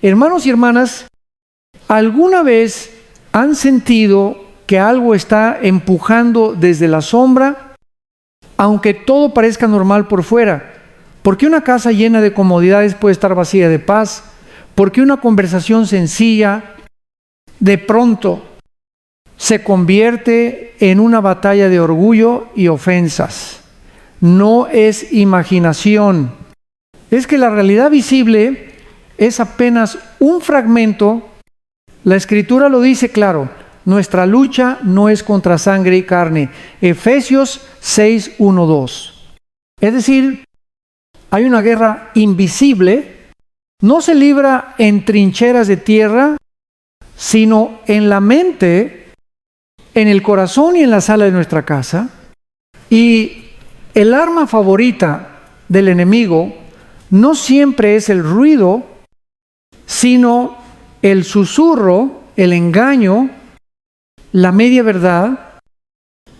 Hermanos y hermanas, ¿alguna vez han sentido que algo está empujando desde la sombra, aunque todo parezca normal por fuera? ¿Por qué una casa llena de comodidades puede estar vacía de paz? ¿Por qué una conversación sencilla de pronto se convierte en una batalla de orgullo y ofensas? No es imaginación. Es que la realidad visible es apenas un fragmento. La Escritura lo dice claro. Nuestra lucha no es contra sangre y carne. Efesios 6, 1, 2. Es decir, hay una guerra invisible. No se libra en trincheras de tierra, sino en la mente, en el corazón y en la sala de nuestra casa. Y el arma favorita del enemigo no siempre es el ruido, sino el susurro, el engaño, la media verdad,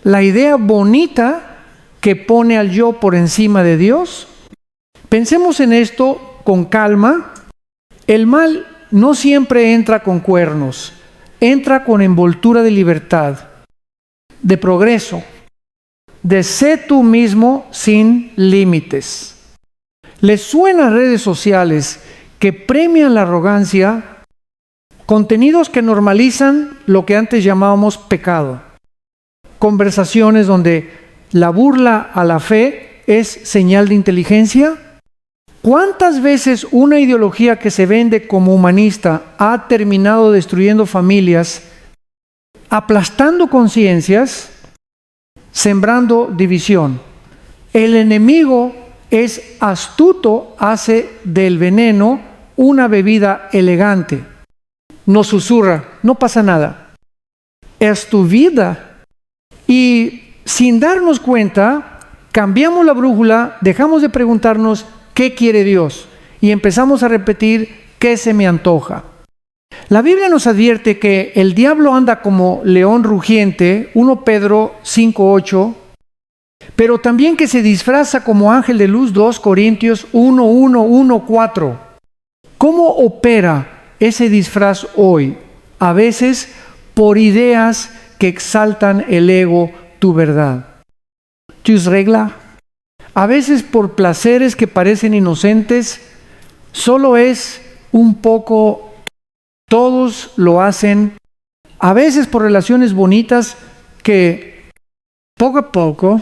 la idea bonita que pone al yo por encima de Dios. Pensemos en esto con calma. El mal no siempre entra con cuernos, entra con envoltura de libertad, de progreso, de sé tú mismo sin límites. ¿Les suenan redes sociales que premian la arrogancia? Contenidos que normalizan lo que antes llamábamos pecado. Conversaciones donde la burla a la fe es señal de inteligencia. ¿Cuántas veces una ideología que se vende como humanista ha terminado destruyendo familias, aplastando conciencias, sembrando división? El enemigo es astuto, hace del veneno una bebida elegante. Nos susurra, no pasa nada. Es tu vida. Y sin darnos cuenta, cambiamos la brújula, dejamos de preguntarnos ¿qué quiere Dios? Y empezamos a repetir ¿qué se me antoja? La Biblia nos advierte que el diablo anda como león rugiente, 1 Pedro 5:8, pero también que se disfraza como ángel de luz, 2 Corintios 1:4. ¿Cómo opera ese disfraz hoy? A veces por ideas que exaltan el ego, tu verdad, tus reglas. A veces por placeres que parecen inocentes, solo es un poco, todos lo hacen. A veces por relaciones bonitas que poco a poco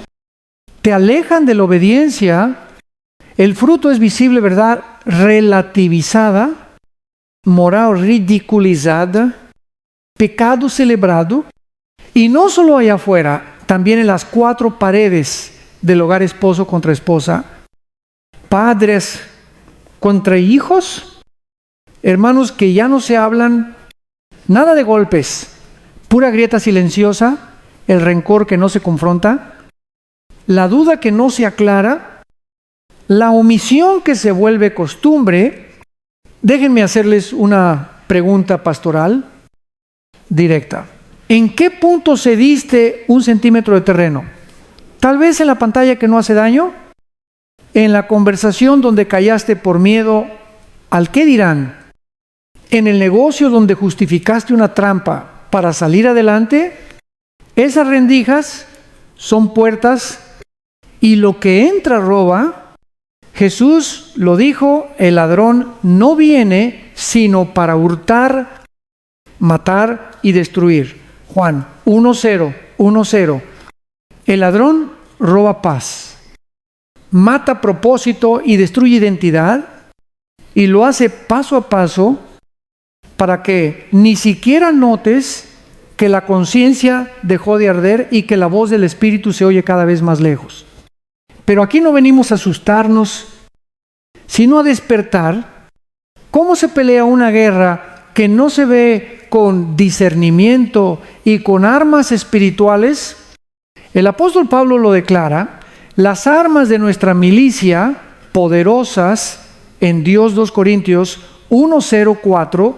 te alejan de la obediencia. El fruto es visible, ¿verdad? Relativizada, moral ridiculizada, pecado celebrado. Y no solo allá afuera, también en las 4 paredes del hogar, esposo contra esposa, padres contra hijos, hermanos que ya no se hablan, nada de golpes, pura grieta silenciosa, el rencor que no se confronta, la duda que no se aclara, la omisión que se vuelve costumbre. Déjenme hacerles una pregunta pastoral directa. ¿En qué punto cediste 1 centímetro de terreno? Tal vez en la pantalla que no hace daño, en la conversación donde callaste por miedo al qué dirán, en el negocio donde justificaste una trampa para salir adelante. Esas rendijas son puertas y lo que entra roba. Jesús lo dijo, el ladrón no viene sino para hurtar, matar y destruir. Juan 1:0. El ladrón roba paz, mata a propósito y destruye identidad, y lo hace paso a paso para que ni siquiera notes que la conciencia dejó de arder y que la voz del Espíritu se oye cada vez más lejos. Pero aquí no venimos a asustarnos, sino a despertar. ¿Cómo se pelea una guerra que no se ve con discernimiento y con armas espirituales? El apóstol Pablo lo declara: las armas de nuestra milicia, poderosas en Dios, 2 Corintios 1:4.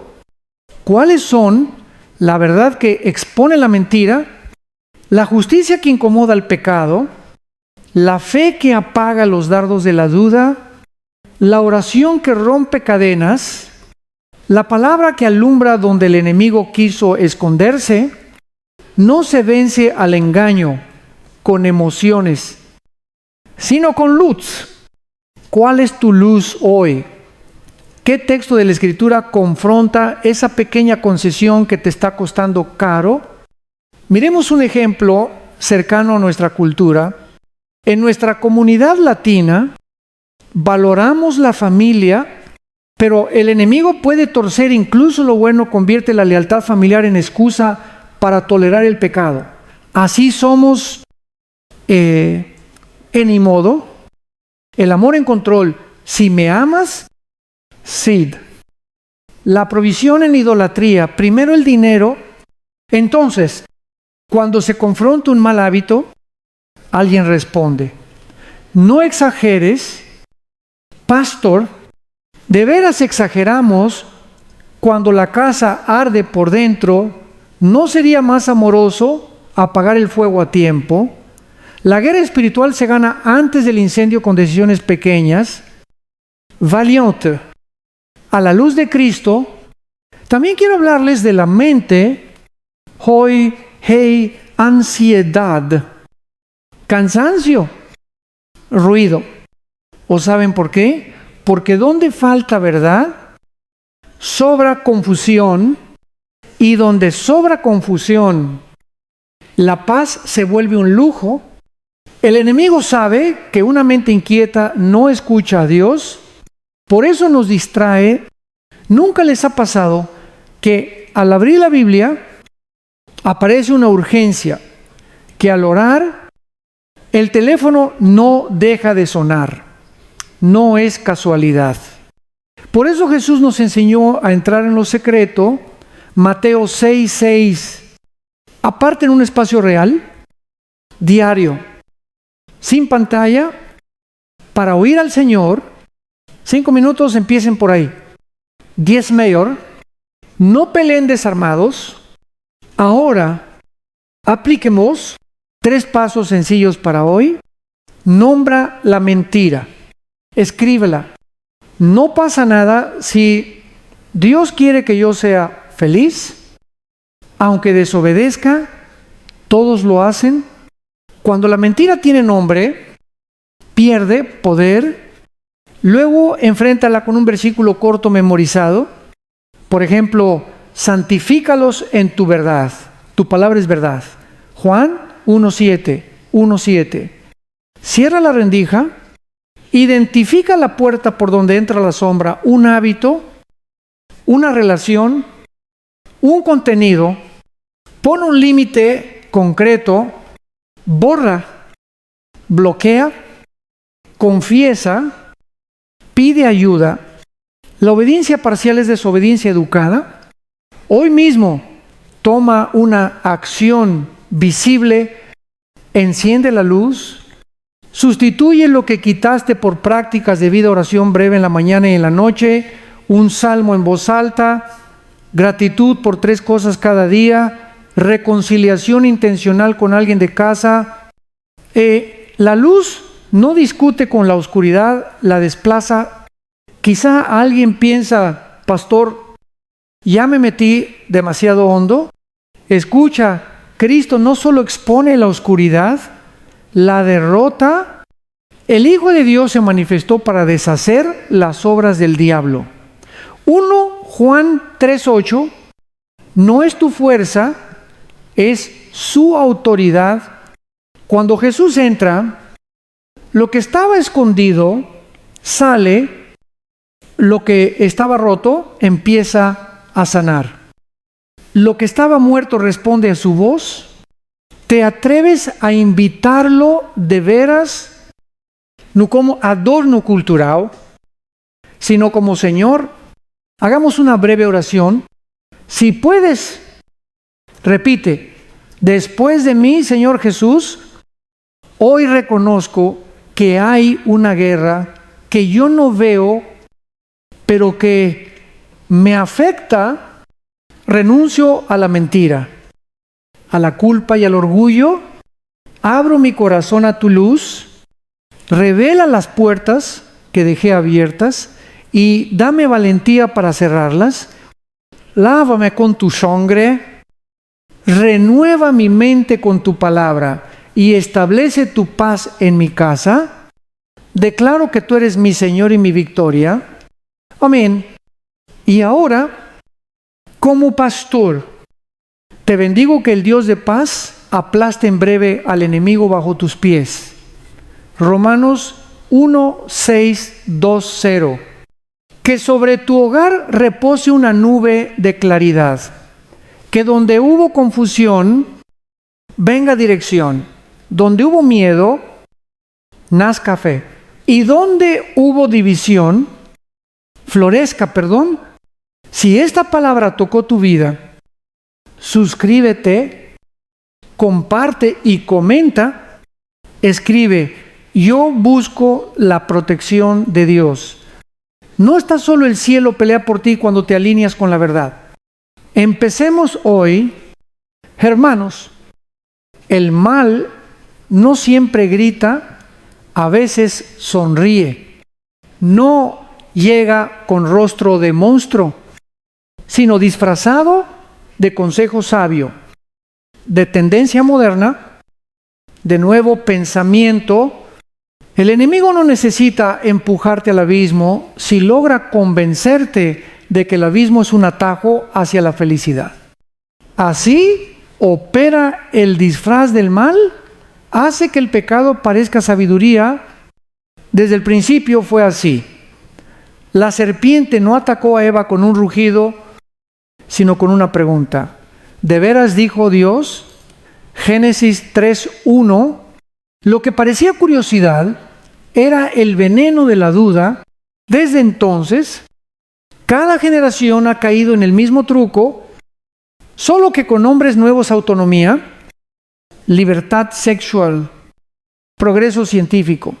¿Cuáles son? La verdad que expone la mentira, la justicia que incomoda al pecado, la fe que apaga los dardos de la duda, la oración que rompe cadenas, La palabra que alumbra donde el enemigo quiso esconderse, no se vence al engaño con emociones, sino con luz. ¿Cuál es tu luz hoy? ¿Qué texto de la Escritura confronta esa pequeña concesión que te está costando caro? Miremos un ejemplo cercano a nuestra cultura. En nuestra comunidad latina, valoramos la familia, pero el enemigo puede torcer incluso lo bueno, convierte la lealtad familiar en excusa para tolerar el pecado. Así somos en ni modo. El amor en control. Si me amas, Sid. La provisión en idolatría. Primero el dinero. Entonces, cuando se confronta un mal hábito, alguien responde: no exageres, pastor. ¿De veras exageramos cuando la casa arde por dentro? ¿No sería más amoroso apagar el fuego a tiempo? La guerra espiritual se gana antes del incendio con decisiones pequeñas. Valiente, a la luz de Cristo. También quiero hablarles de la mente. Hoy, hey, ansiedad, cansancio, ruido. ¿O saben por qué? Porque donde falta verdad, sobra confusión, y donde sobra confusión, la paz se vuelve un lujo. El enemigo sabe que una mente inquieta no escucha a Dios, por eso nos distrae. ¿Nunca les ha pasado que al abrir la Biblia aparece una urgencia, que al orar el teléfono no deja de sonar? No es casualidad. Por eso Jesús nos enseñó a entrar en lo secreto. Mateo 6:6. Aparte en un espacio real, diario, sin pantalla, para oír al Señor. 5 minutos, empiecen por ahí. 10 mayor. No peleen desarmados. Ahora, apliquemos 3 pasos sencillos para hoy. Nombra la mentira. Escríbela. No pasa nada si Dios quiere que yo sea feliz, aunque desobedezca. Todos lo hacen. Cuando la mentira tiene nombre, pierde poder. Luego enfréntala con un versículo corto memorizado. Por ejemplo, santifícalos en tu verdad. Tu palabra es verdad. Juan 1:7. Cierra la rendija. Identifica la puerta por donde entra la sombra, un hábito, una relación, un contenido. Pon un límite concreto, borra, bloquea, confiesa, pide ayuda. La obediencia parcial es desobediencia educada. Hoy mismo toma una acción visible, enciende la luz. Sustituye lo que quitaste por prácticas de vida, oración breve en la mañana y en la noche, un salmo en voz alta, gratitud por 3 cosas cada día, reconciliación intencional con alguien de casa. La luz no discute con la oscuridad, la desplaza. Quizá alguien piensa: pastor, ya me metí demasiado hondo. Escucha, Cristo no solo expone la oscuridad, la derrota. El Hijo de Dios se manifestó para deshacer las obras del diablo. 1 Juan 3:8, no es tu fuerza, es su autoridad. Cuando Jesús entra, lo que estaba escondido sale, lo que estaba roto empieza a sanar. Lo que estaba muerto responde a su voz. ¿Te atreves a invitarlo de veras? No como adorno cultural, sino como Señor. Hagamos una breve oración. Si puedes, repite: después de mí, Señor Jesús, hoy reconozco que hay una guerra que yo no veo, pero que me afecta. Renuncio a la mentira, a la culpa y al orgullo. Abro mi corazón a tu luz. Revela las puertas que dejé abiertas y dame valentía para cerrarlas. lávame con tu sangre, renueva mi mente con tu palabra y establece tu paz en mi casa. Declaro que tú eres mi Señor y mi victoria. Amén. Y ahora, como pastor, te bendigo que el Dios de paz aplaste en breve al enemigo bajo tus pies. Romanos 1:6-2:0. Que sobre tu hogar repose una nube de claridad. Que donde hubo confusión, venga dirección. Donde hubo miedo, nazca fe. Y donde hubo división, florezca perdón. Si esta palabra tocó tu vida, suscríbete, comparte y comenta. Escribe: yo busco la protección de Dios. No está solo el cielo pelea por ti cuando te alineas con la verdad. Empecemos hoy, hermanos. El mal no siempre grita, a veces sonríe. No llega con rostro de monstruo, sino disfrazado de consejo sabio, de tendencia moderna, de nuevo pensamiento. El enemigo no necesita empujarte al abismo si logra convencerte de que el abismo es un atajo hacia la felicidad. Así opera el disfraz del mal, hace que el pecado parezca sabiduría. Desde el principio fue así. La serpiente no atacó a Eva con un rugido, sino con una pregunta. ¿De veras dijo Dios? Génesis 3:1. Lo que parecía curiosidad era el veneno de la duda. Desde entonces, cada generación ha caído en el mismo truco, solo que con nombres nuevos: autonomía, libertad sexual, progreso científico,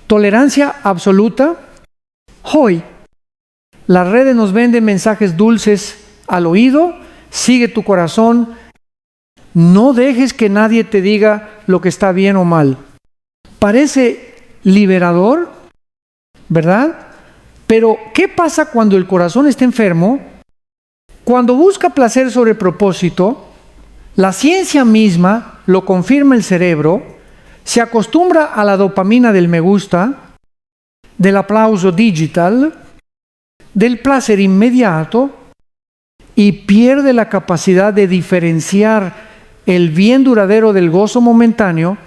tolerancia absoluta. Hoy, las redes nos venden mensajes dulces al oído: sigue tu corazón, no dejes que nadie te diga lo que está bien o mal. Parece liberador, ¿verdad? Pero, ¿qué pasa cuando el corazón está enfermo? Cuando busca placer sobre propósito, la ciencia misma lo confirma, el cerebro se acostumbra a la dopamina del me gusta, del aplauso digital, del placer inmediato, y pierde la capacidad de diferenciar el bien duradero del gozo momentáneo.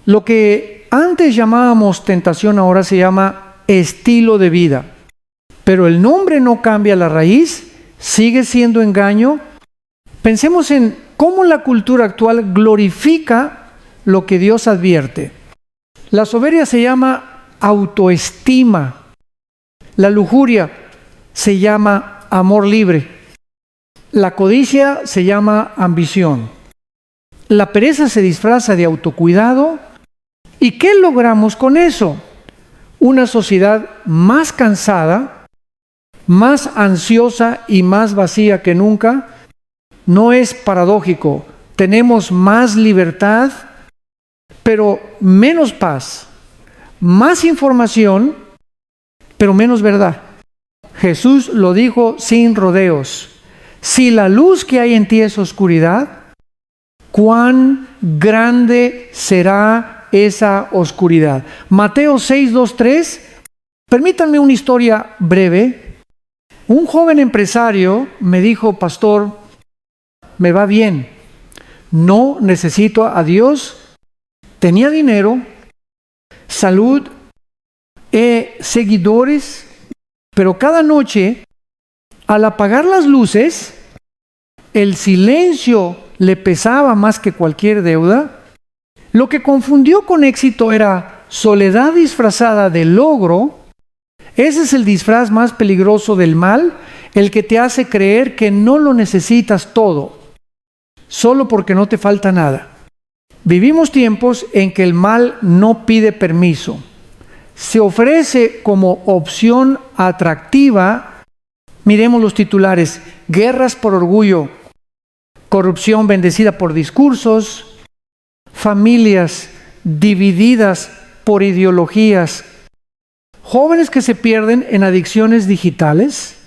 Lo que antes llamábamos tentación ahora se llama estilo de vida. Pero el nombre no cambia la raíz, sigue siendo engaño. Pensemos en cómo la cultura actual glorifica lo que Dios advierte. La soberbia se llama autoestima. La lujuria se llama amor libre. La codicia se llama ambición. La pereza se disfraza de autocuidado. ¿Y qué logramos con eso? Una sociedad más cansada, más ansiosa y más vacía que nunca. No es paradójico. Tenemos más libertad, pero menos paz. Más información, pero menos verdad. Jesús lo dijo sin rodeos. Si la luz que hay en ti es oscuridad, ¿cuán grande será esa oscuridad? Mateo 6:2-3. Permítanme una historia breve. Un joven empresario me dijo: pastor, me va bien, no necesito a Dios. Tenía dinero, salud, seguidores, pero cada noche, al apagar las luces, el silencio le pesaba más que cualquier deuda. Lo que confundió con éxito era soledad disfrazada de logro. Ese es el disfraz más peligroso del mal, el que te hace creer que no lo necesitas todo, solo porque no te falta nada. Vivimos tiempos en que el mal no pide permiso. Se ofrece como opción atractiva. Miremos los titulares: guerras por orgullo, corrupción bendecida por discursos, familias divididas por ideologías, jóvenes que se pierden en adicciones digitales.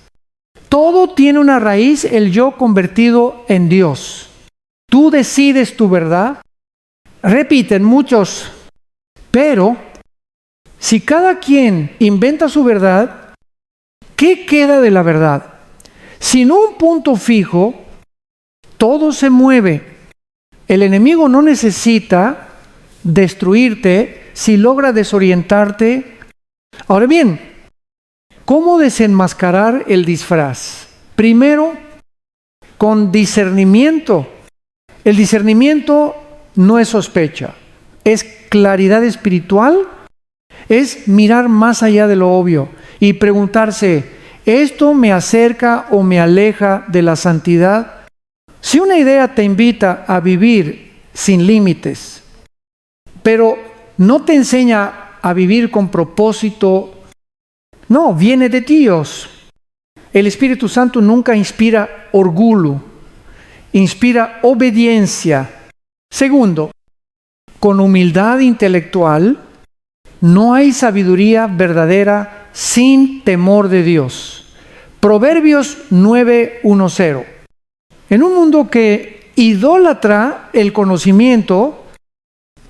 Todo tiene una raíz, el yo convertido en Dios. Tú decides tu verdad. Repiten muchos, pero si cada quien inventa su verdad, ¿qué queda de la verdad? Sin un punto fijo, todo se mueve. El enemigo no necesita destruirte si logra desorientarte. Ahora bien, ¿cómo desenmascarar el disfraz? Primero, con discernimiento. El discernimiento no es sospecha, es claridad espiritual, es mirar más allá de lo obvio y preguntarse, ¿esto me acerca o me aleja de la santidad? Si una idea te invita a vivir sin límites, pero no te enseña a vivir con propósito, no, viene de Dios. El Espíritu Santo nunca inspira orgullo, inspira obediencia. Segundo, con humildad intelectual, no hay sabiduría verdadera sin temor de Dios. Proverbios 9:10. En un mundo que idolatra el conocimiento,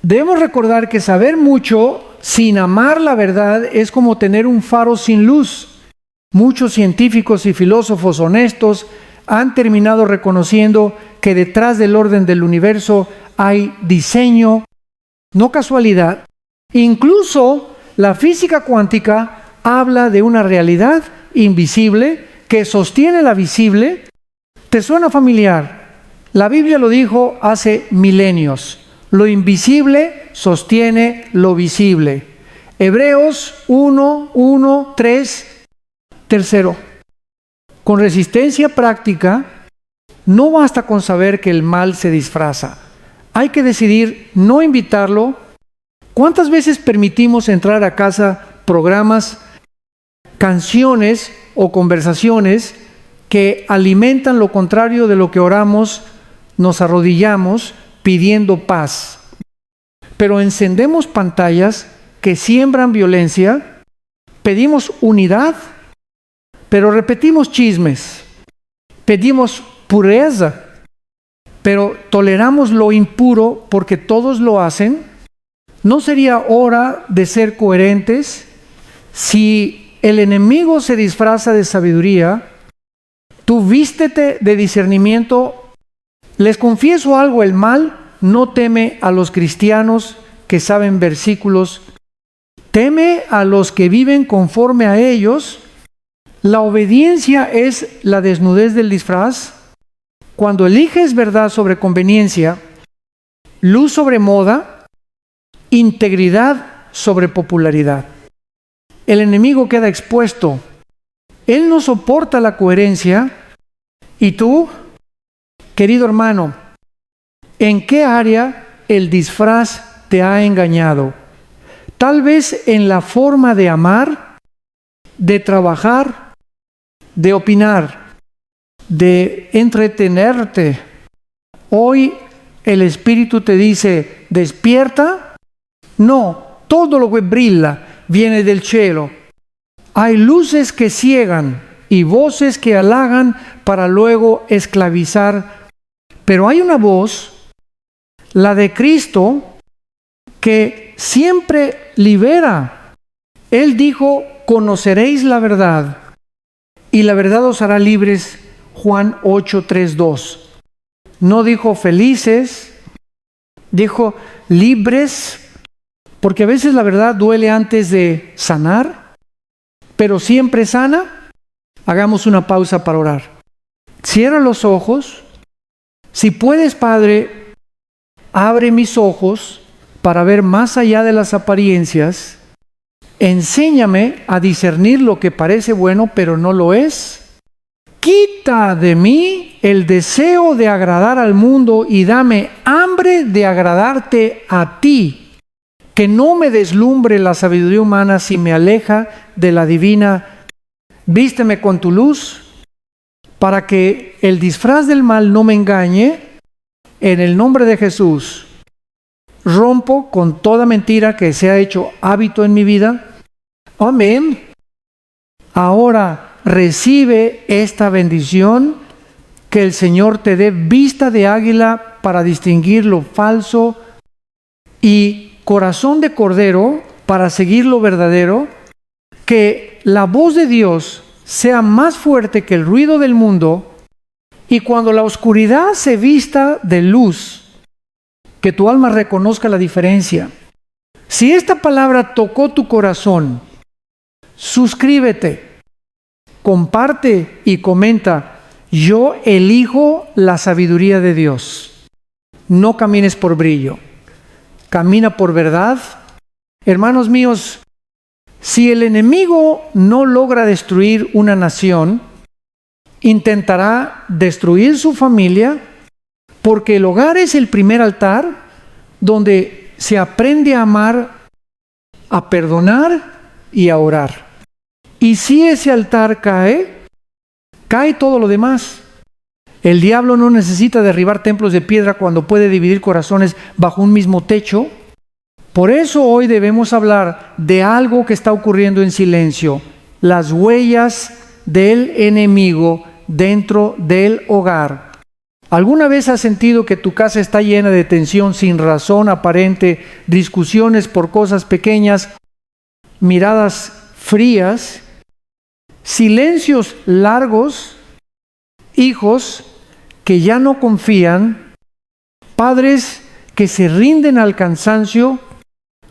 debemos recordar que saber mucho sin amar la verdad es como tener un faro sin luz. Muchos científicos y filósofos honestos han terminado reconociendo que detrás del orden del universo hay diseño, no casualidad. Incluso la física cuántica habla de una realidad invisible que sostiene la visible. ¿Te suena familiar? La Biblia lo dijo hace milenios. Lo invisible sostiene lo visible. Hebreos 1:3. Tercero, con resistencia práctica, no basta con saber que el mal se disfraza. Hay que decidir no invitarlo. ¿Cuántas veces permitimos entrar a casa programas, canciones o conversaciones que alimentan lo contrario de lo que oramos, nos arrodillamos pidiendo paz? Pero encendemos pantallas que siembran violencia, pedimos unidad, pero repetimos chismes, pedimos pureza, pero toleramos lo impuro porque todos lo hacen. ¿No sería hora de ser coherentes? Si el enemigo se disfraza de sabiduría, tú vístete de discernimiento. Les confieso algo, el mal no teme a los cristianos que saben versículos, teme a los que viven conforme a ellos. La obediencia es la desnudez del disfraz. Cuando eliges verdad sobre conveniencia, luz sobre moda, integridad sobre popularidad, el enemigo queda expuesto. Él no soporta la coherencia. ¿Y tú, querido hermano, en qué área el disfraz te ha engañado? Tal vez en la forma de amar, de trabajar, de opinar, de entretenerte. Hoy el Espíritu te dice, despierta. No, todo lo que brilla viene del cielo. Hay luces que ciegan y voces que halagan para luego esclavizar. Pero hay una voz, la de Cristo, que siempre libera. Él dijo, conoceréis la verdad y la verdad os hará libres. Juan 8:3-2. No dijo felices, dijo libres, porque a veces la verdad duele antes de sanar, pero siempre sana. Hagamos una pausa para orar. Cierra los ojos. Si puedes, Padre, abre mis ojos para ver más allá de las apariencias. Enséñame a discernir lo que parece bueno, pero no lo es. Quita de mí el deseo de agradar al mundo y dame hambre de agradarte a ti. Que no me deslumbre la sabiduría humana si me aleja de la divina. Vísteme con tu luz para que el disfraz del mal no me engañe. En el nombre de Jesús, rompo con toda mentira que se ha hecho hábito en mi vida. Amén. Ahora recibe esta bendición, que el Señor te dé vista de águila para distinguir lo falso y corazón de cordero para seguir lo verdadero, que la voz de Dios sea más fuerte que el ruido del mundo, y cuando la oscuridad se vista de luz, que tu alma reconozca la diferencia. Si esta palabra tocó tu corazón, suscríbete, comparte y comenta: yo elijo la sabiduría de Dios. No camines por brillo, camina por verdad. Hermanos míos, si el enemigo no logra destruir una nación, intentará destruir su familia, porque el hogar es el primer altar donde se aprende a amar, a perdonar y a orar. Y si ese altar cae, cae todo lo demás. El diablo no necesita derribar templos de piedra cuando puede dividir corazones bajo un mismo techo. Por eso hoy debemos hablar de algo que está ocurriendo en silencio: las huellas del enemigo dentro del hogar. ¿Alguna vez has sentido que tu casa está llena de tensión sin razón aparente, discusiones por cosas pequeñas, miradas frías, silencios largos, hijos que ya no confían, padres que se rinden al cansancio?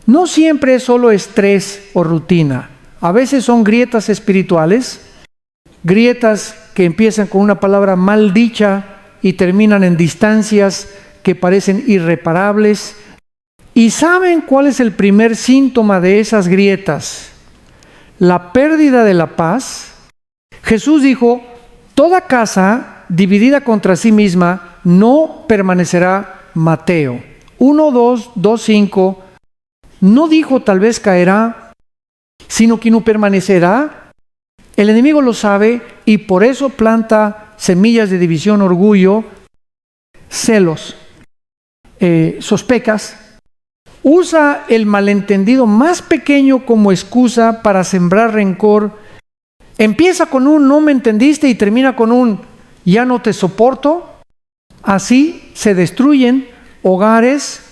No siempre es solo estrés o rutina. A veces son grietas espirituales, grietas que empiezan con una palabra mal dicha y terminan en distancias que parecen irreparables. ¿Y saben cuál es el primer síntoma de esas grietas? La pérdida de la paz. Jesús dijo: toda casa dividida contra sí misma no permanecerá. Mateo 1:2:5. No dijo tal vez caerá, sino que no permanecerá. El enemigo lo sabe y por eso planta semillas de división, orgullo, celos, sospechas. Usa el malentendido más pequeño como excusa para sembrar rencor. Empieza con un "no me entendiste" y termina con un "ya no te soporto". Así se destruyen hogares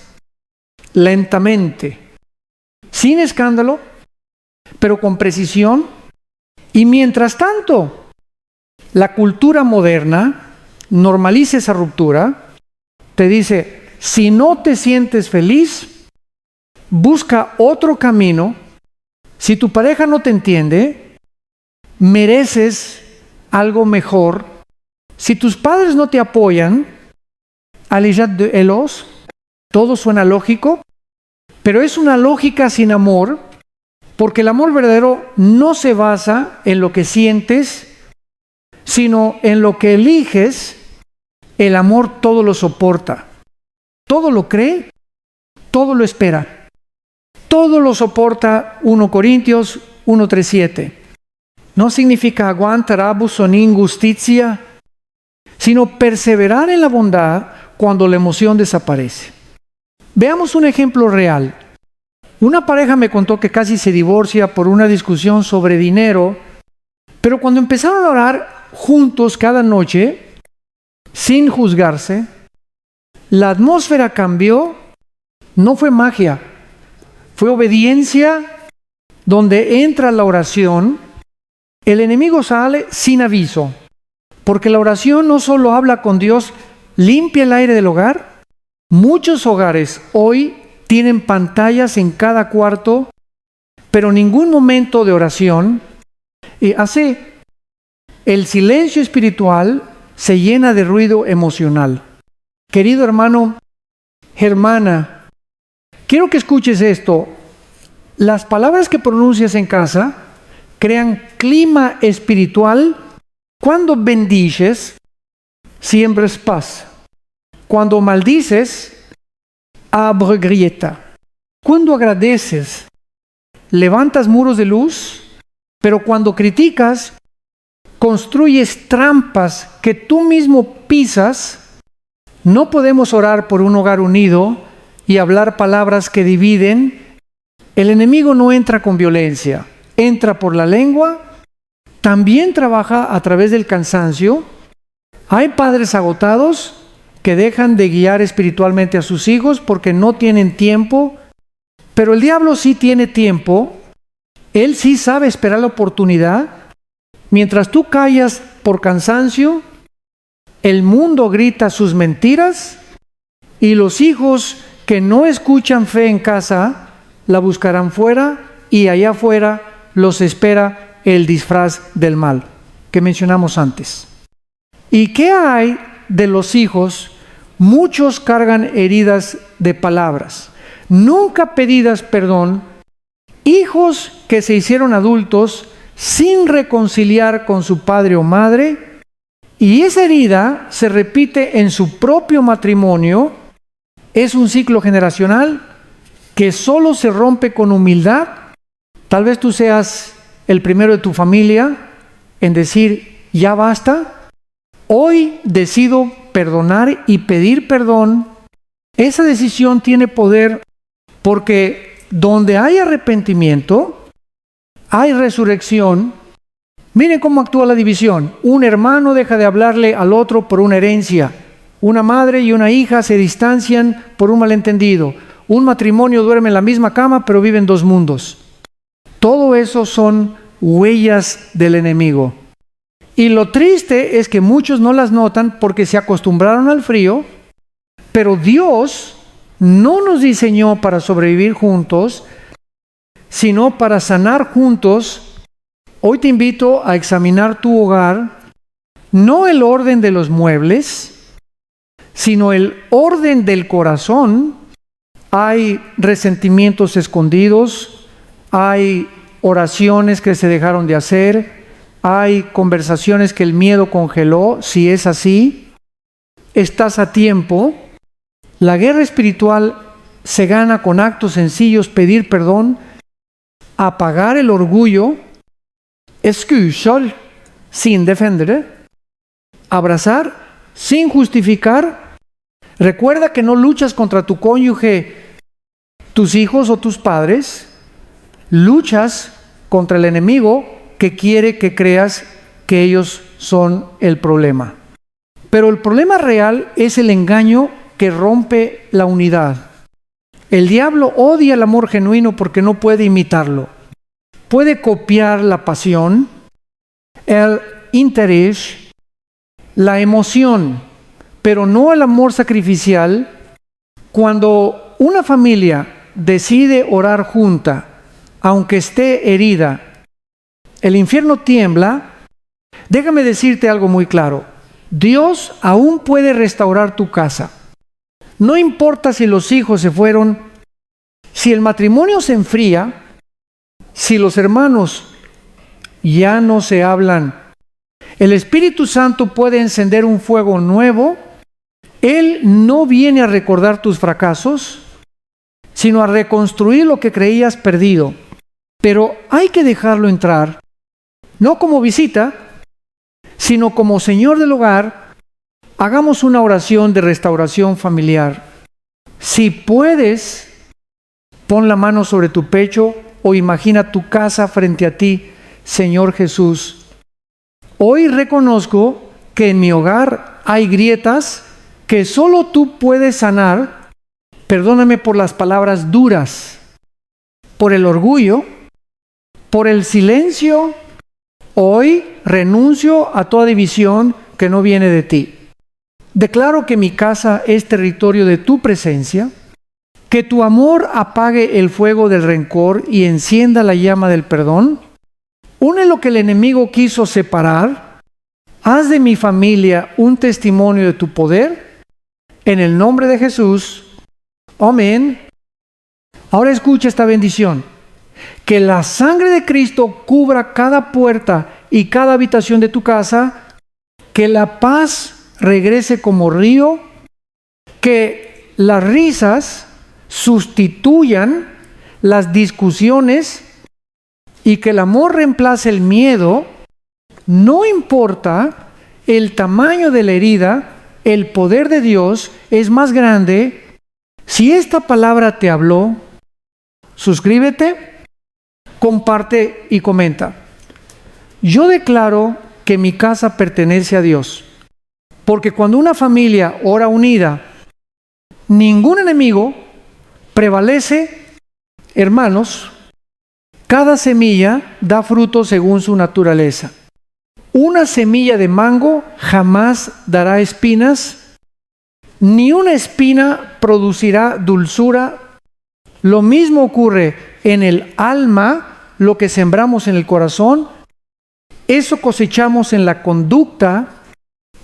lentamente, sin escándalo, pero con precisión. Y mientras tanto, la cultura moderna normaliza esa ruptura. Te dice: si no te sientes feliz, busca otro camino. Si tu pareja no te entiende, mereces algo mejor. Si tus padres no te apoyan, aléjate de ellos. Todo suena lógico, pero es una lógica sin amor, porque el amor verdadero no se basa en lo que sientes, sino en lo que eliges. El amor todo lo soporta, todo lo cree, todo lo espera, todo lo soporta. 1 Corintios 1:3-7. No significa aguantar abuso ni injusticia, sino perseverar en la bondad cuando la emoción desaparece. Veamos un ejemplo real. Una pareja me contó que casi se divorcia por una discusión sobre dinero, pero cuando empezaron a orar juntos cada noche, sin juzgarse, la atmósfera cambió. No fue magia, fue obediencia. Donde entra la oración, el enemigo sale sin aviso, porque la oración no solo habla con Dios, limpia el aire del hogar. Muchos hogares hoy tienen pantallas en cada cuarto, pero ningún momento de oración. Hace el silencio espiritual se llena de ruido emocional. Querido hermano, hermana, quiero que escuches esto. Las palabras que pronuncias en casa crean clima espiritual. Cuando bendices, siembras paz. Cuando maldices, abre grieta. Cuando agradeces, levantas muros de luz. Pero cuando criticas, construyes trampas que tú mismo pisas. No podemos orar por un hogar unido y hablar palabras que dividen. El enemigo no entra con violencia, entra por la lengua también trabaja a través del cansancio. Hay padres agotados que dejan de guiar espiritualmente a sus hijos porque no tienen tiempo, pero el diablo sí tiene tiempo. Él sí sabe esperar la oportunidad. Mientras tú callas por cansancio, el mundo grita sus mentiras y los hijos que no escuchan fe en casa la buscarán fuera, y allá afuera los espera el disfraz del mal que mencionamos antes. ¿Y qué hay de los hijos? Muchos cargan heridas de palabras, nunca pedidas perdón, hijos que se hicieron adultos sin reconciliar con su padre o madre, y esa herida se repite en su propio matrimonio. Es un ciclo generacional que solo se rompe con humildad. Tal vez tú seas el primero de tu familia en decir, ya basta, hoy decido perdonar y pedir perdón. Esa decisión tiene poder, porque donde hay arrepentimiento, hay resurrección. Miren cómo actúa la división. Un hermano deja de hablarle al otro por una herencia. Una madre y una hija se distancian por un malentendido. Un matrimonio duerme en la misma cama, pero vive en dos mundos. Todo eso son huellas del enemigo. Y lo triste es que muchos no las notan porque se acostumbraron al frío, pero Dios no nos diseñó para sobrevivir juntos, sino para sanar juntos. Hoy te invito a examinar tu hogar, no el orden de los muebles, sino el orden del corazón. Hay resentimientos escondidos, hay oraciones que se dejaron de hacer, hay conversaciones que el miedo congeló. Si es así, estás a tiempo. La guerra espiritual se gana con actos sencillos: pedir perdón, apagar el orgullo, excusar sin defender, abrazar sin justificar. Recuerda que no luchas contra tu cónyuge, tus hijos o tus padres. Luchas contra el enemigo que quiere que creas que ellos son el problema. Pero el problema real es el engaño que rompe la unidad. El diablo odia el amor genuino porque no puede imitarlo. Puede copiar la pasión, el interés, la emoción, pero no el amor sacrificial. Cuando una familia decide orar junta, aunque esté herida, el infierno tiembla. Déjame decirte algo muy claro: Dios aún puede restaurar tu casa. No importa si los hijos se fueron, si el matrimonio se enfría, si los hermanos ya no se hablan, el Espíritu Santo puede encender un fuego nuevo. Él no viene a recordar tus fracasos, sino a reconstruir lo que creías perdido. Pero hay que dejarlo entrar, no como visita, sino como Señor del hogar. Hagamos una oración de restauración familiar. Si puedes, pon la mano sobre tu pecho o imagina tu casa frente a ti. Señor Jesús, hoy reconozco que en mi hogar hay grietas que solo tú puedes sanar. Perdóname por las palabras duras, por el orgullo, por el silencio. Hoy renuncio a toda división que no viene de ti. Declaro que mi casa es territorio de tu presencia, que tu amor apague el fuego del rencor y encienda la llama del perdón. Une lo que el enemigo quiso separar. Haz de mi familia un testimonio de tu poder. En el nombre de Jesús. Amén. Ahora escucha esta bendición. Que la sangre de Cristo cubra cada puerta y cada habitación de tu casa. Que la paz regrese como río. Que las risas sustituyan las discusiones y que el amor reemplace el miedo. No importa el tamaño de la herida, el poder de Dios es más grande. Si esta palabra te habló, suscríbete, comparte y comenta. Yo declaro que mi casa pertenece a Dios, porque cuando una familia ora unida, ningún enemigo prevalece. Hermanos, cada semilla da fruto según su naturaleza. Una semilla de mango jamás dará espinas, ni una espina producirá dulzura. Lo mismo ocurre en el alma, lo que sembramos en el corazón, eso cosechamos en la conducta.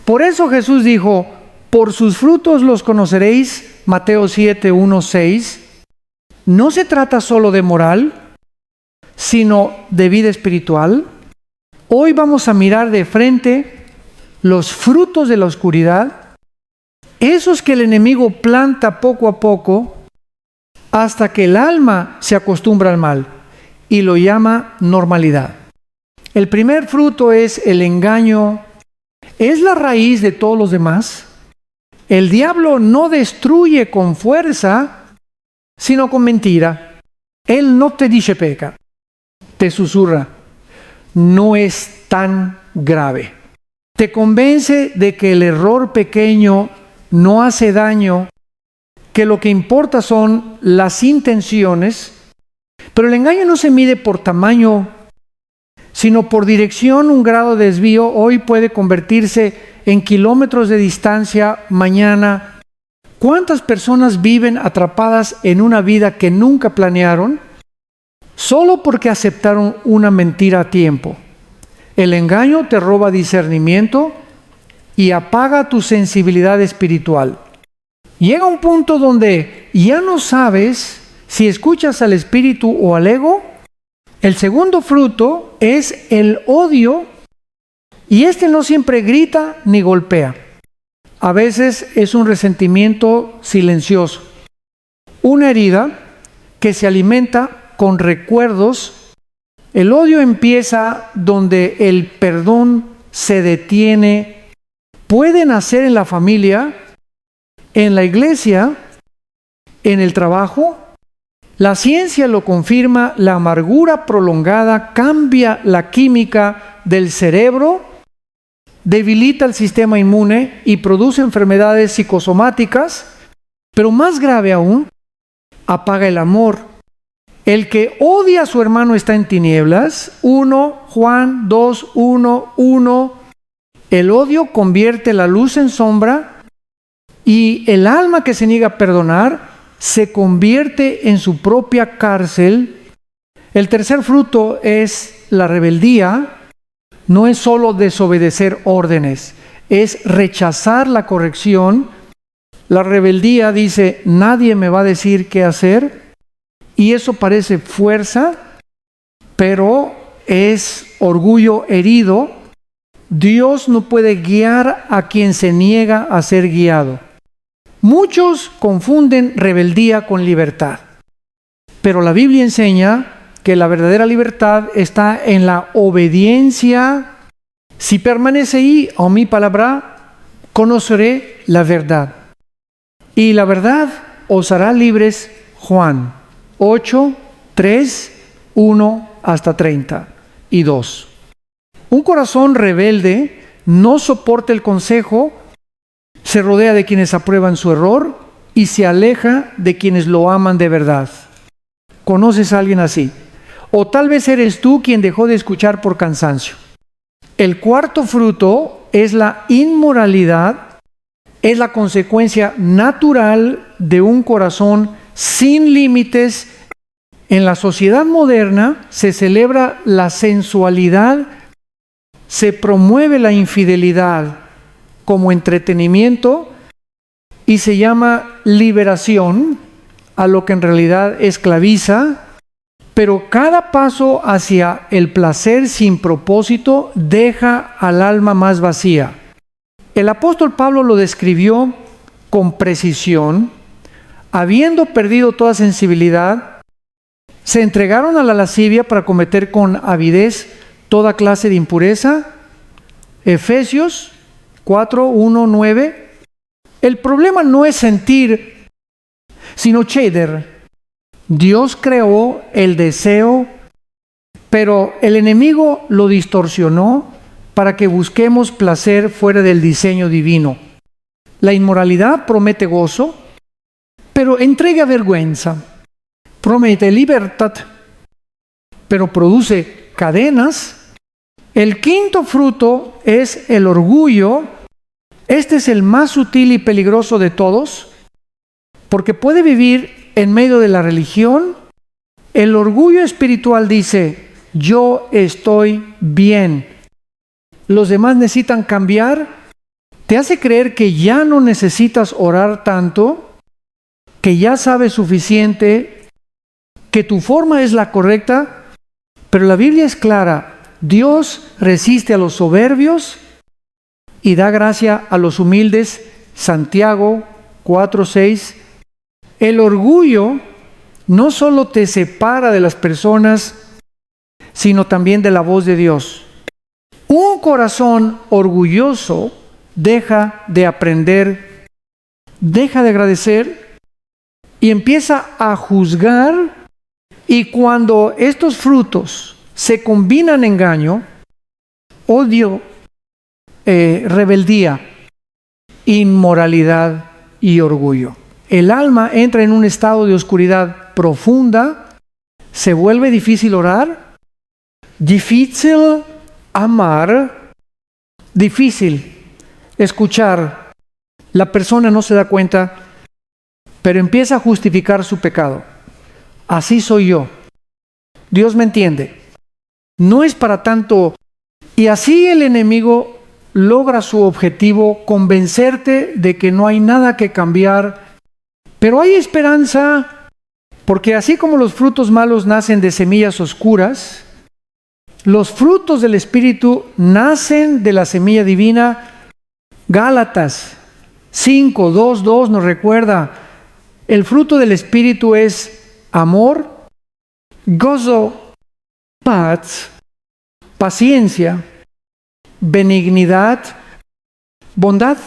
Por eso Jesús dijo, por sus frutos los conoceréis, Mateo 7, 1, 6. No se trata solo de moral, sino de vida espiritual. Hoy vamos a mirar de frente los frutos de la oscuridad, esos que el enemigo planta poco a poco hasta que el alma se acostumbra al mal y lo llama normalidad. El primer fruto es el engaño. Es la raíz de todos los demás. El diablo no destruye con fuerza, sino con mentira. Él no te dice peca, te susurra. No es tan grave. Te convence de que el error pequeño no hace daño, que lo que importa son las intenciones, pero el engaño no se mide por tamaño, sino por dirección. Un grado de desvío hoy puede convertirse en kilómetros de distancia mañana. ¿Cuántas personas viven atrapadas en una vida que nunca planearon solo porque aceptaron una mentira a tiempo? El engaño te roba discernimiento y apaga tu sensibilidad espiritual. Llega un punto donde ya no sabes si escuchas al espíritu o al ego. El segundo fruto es el odio, y este no siempre grita ni golpea. A veces es un resentimiento silencioso, una herida que se alimenta con recuerdos. El odio empieza donde el perdón se detiene. Puede nacer en la familia, en la iglesia, en el trabajo. La ciencia lo confirma. La amargura prolongada cambia la química del cerebro, debilita el sistema inmune y produce enfermedades psicosomáticas, pero más grave aún, apaga el amor. El que odia a su hermano está en tinieblas. 1 Juan 2, 1, 1. El odio convierte la luz en sombra, y el alma que se niega a perdonar se convierte en su propia cárcel. El tercer fruto es la rebeldía. No es solo desobedecer órdenes, es rechazar la corrección. La rebeldía dice, nadie me va a decir qué hacer, y eso parece fuerza, pero es orgullo herido. Dios no puede guiar a quien se niega a ser guiado. Muchos confunden rebeldía con libertad, pero la Biblia enseña que la verdadera libertad está en la obediencia. Si permanece a mi palabra, conoceré la verdad, y la verdad os hará libres. Juan 8, 3, 1 hasta 32. Un corazón rebelde no soporta el consejo, se rodea de quienes aprueban su error y se aleja de quienes lo aman de verdad. ¿Conoces a alguien así? O tal vez eres tú quien dejó de escuchar por cansancio. El cuarto fruto es la inmoralidad. Es la consecuencia natural de un corazón sin límites. En la sociedad moderna se celebra la sensualidad, se promueve la infidelidad como entretenimiento y se llama liberación a lo que en realidad esclaviza. Pero cada paso hacia el placer sin propósito deja al alma más vacía. El apóstol Pablo lo describió con precisión. Habiendo perdido toda sensibilidad, se entregaron a la lascivia para cometer con avidez toda clase de impureza. Efesios 4, 1, 9. El problema no es sentir, sino cheder. Dios creó el deseo, pero el enemigo lo distorsionó para que busquemos placer fuera del diseño divino. La inmoralidad promete gozo, pero entrega vergüenza. Promete libertad, pero produce cadenas. El quinto fruto es el orgullo. Este es el más sutil y peligroso de todos, porque puede vivir en medio de la religión. El orgullo espiritual dice: yo estoy bien, los demás necesitan cambiar. Te hace creer que ya no necesitas orar tanto, que ya sabes suficiente, que tu forma es la correcta. Pero la Biblia es clara: Dios resiste a los soberbios y da gracia a los humildes. Santiago 4:6. El orgullo no solo te separa de las personas, sino también de la voz de Dios. Un corazón orgulloso deja de aprender, deja de agradecer y empieza a juzgar. Y cuando estos frutos se combinan: engaño, odio, rebeldía, inmoralidad y orgullo, el alma entra en un estado de oscuridad profunda. Se vuelve difícil orar, difícil amar, difícil escuchar. La persona no se da cuenta, pero empieza a justificar su pecado. Así soy yo. Dios me entiende. No es para tanto. Y así el enemigo logra su objetivo: convencerte de que no hay nada que cambiar. Pero hay esperanza, porque así como los frutos malos nacen de semillas oscuras, los frutos del Espíritu nacen de la semilla divina. Gálatas 5:2 nos recuerda: el fruto del Espíritu es amor, gozo, paz, paciencia, benignidad, bondad,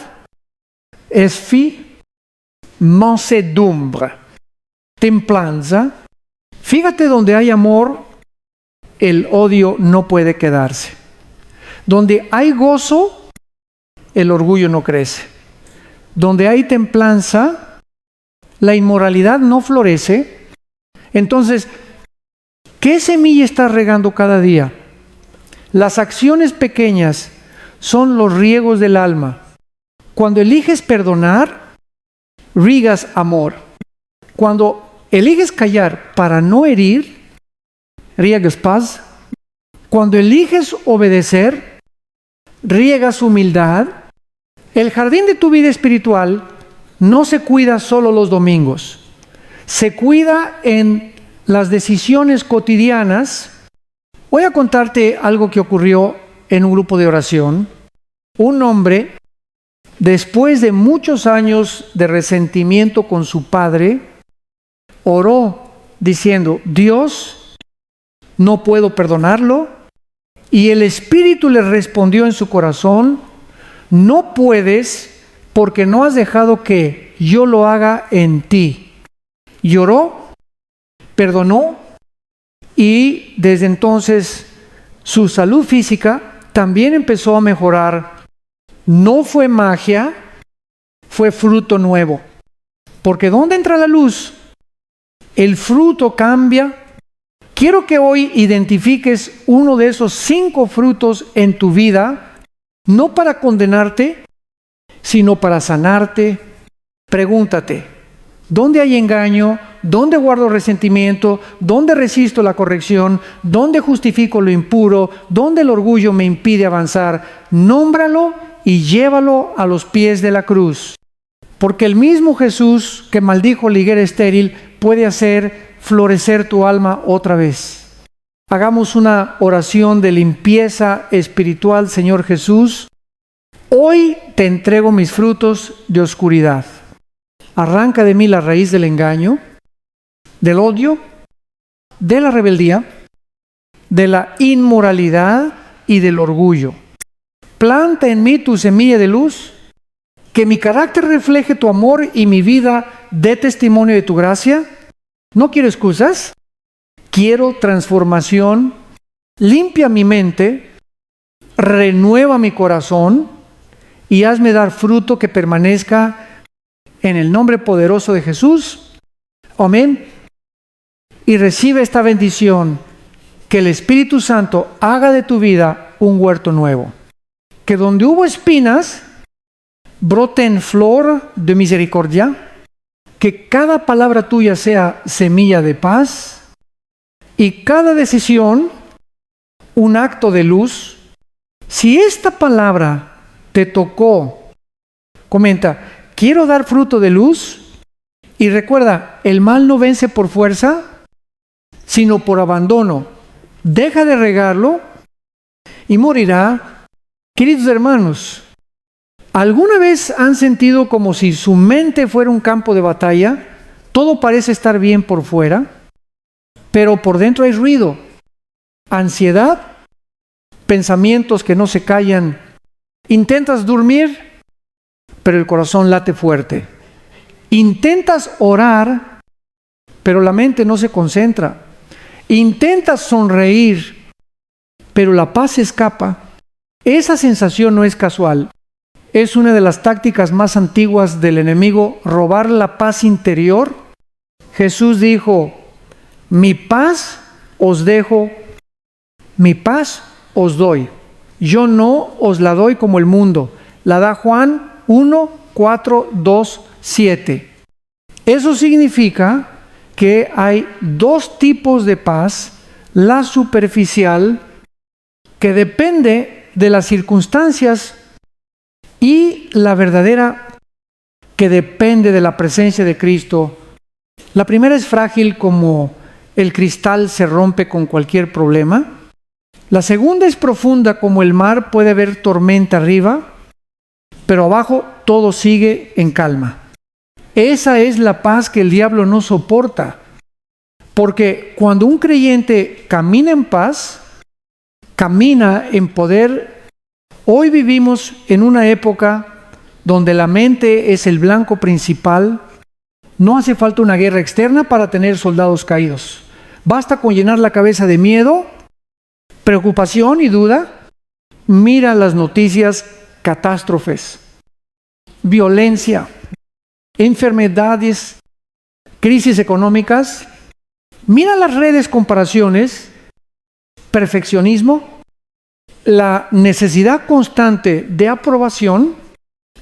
esfi, mansedumbre, templanza. Fíjate, donde hay amor, el odio no puede quedarse. Donde hay gozo, el orgullo no crece. Donde hay templanza, la inmoralidad no florece. Entonces, ¿qué semilla estás regando cada día? Las acciones pequeñas son los riegos del alma. Cuando eliges perdonar, riegas amor. Cuando eliges callar para no herir, riegas paz. Cuando eliges obedecer, riegas humildad. El jardín de tu vida espiritual no se cuida solo los domingos. Se cuida en las decisiones cotidianas. Voy a contarte algo que ocurrió en un grupo de oración. Un hombre, después de muchos años de resentimiento con su padre, oró diciendo: Dios, no puedo perdonarlo. Y el Espíritu le respondió en su corazón: no puedes, porque no has dejado que yo lo haga en ti. Lloró, perdonó, y desde entonces su salud física también empezó a mejorar. No fue magia, fue fruto nuevo. Porque ¿dónde entra la luz? El fruto cambia. Quiero que hoy identifiques uno de esos 5 frutos en tu vida, no para condenarte, sino para sanarte. Pregúntate: ¿dónde hay engaño? ¿Dónde guardo resentimiento? ¿Dónde resisto la corrección? ¿Dónde justifico lo impuro? ¿Dónde el orgullo me impide avanzar? Nómbralo y llévalo a los pies de la cruz. Porque el mismo Jesús que maldijo la higuera estéril puede hacer florecer tu alma otra vez. Hagamos una oración de limpieza espiritual. Señor Jesús, hoy te entrego mis frutos de oscuridad. Arranca de mí la raíz del engaño, del odio, de la rebeldía, de la inmoralidad y del orgullo. Planta en mí tu semilla de luz, que mi carácter refleje tu amor y mi vida dé testimonio de tu gracia. No quiero excusas, quiero transformación. limpia mi mente, renueva mi corazón y hazme dar fruto que permanezca en el nombre poderoso de Jesús. Amén. Y recibe esta bendición, que el Espíritu Santo haga de tu vida un huerto nuevo. Que donde hubo espinas, broten flor de misericordia. Que cada palabra tuya sea semilla de paz. Y cada decisión, un acto de luz. Si esta palabra te tocó, comenta, quiero dar fruto de luz. Y recuerda, el mal no vence por fuerza, sino por abandono. Deja de regarlo y morirá. Queridos hermanos, ¿alguna vez han sentido como si su mente fuera un campo de batalla? Todo parece estar bien por fuera, pero por dentro hay ruido, ansiedad, pensamientos que no se callan. Intentas dormir, pero el corazón late fuerte. Intentas orar, pero la mente no se concentra. Intentas sonreír, pero la paz se escapa. Esa sensación no es casual. Es una de las tácticas más antiguas del enemigo, robar la paz interior. Jesús dijo, mi paz os dejo, mi paz os doy. Yo no os la doy como el mundo. La da Juan 1, 4, 2, 7. Eso significa que hay dos tipos de paz, la superficial, que depende de las circunstancias, y la verdadera, que depende de la presencia de Cristo. La primera es frágil, como el cristal se rompe con cualquier problema. La segunda es profunda, como el mar, puede haber tormenta arriba, pero abajo todo sigue en calma. Esa es la paz que el diablo no soporta, porque cuando un creyente camina en paz, camina en poder. Hoy vivimos en una época donde la mente es el blanco principal. No hace falta una guerra externa para tener soldados caídos. Basta con llenar la cabeza de miedo, preocupación y duda. Mira las noticias, catástrofes, violencia, enfermedades, crisis económicas. Mira las redes, comparaciones, perfeccionismo, la necesidad constante de aprobación.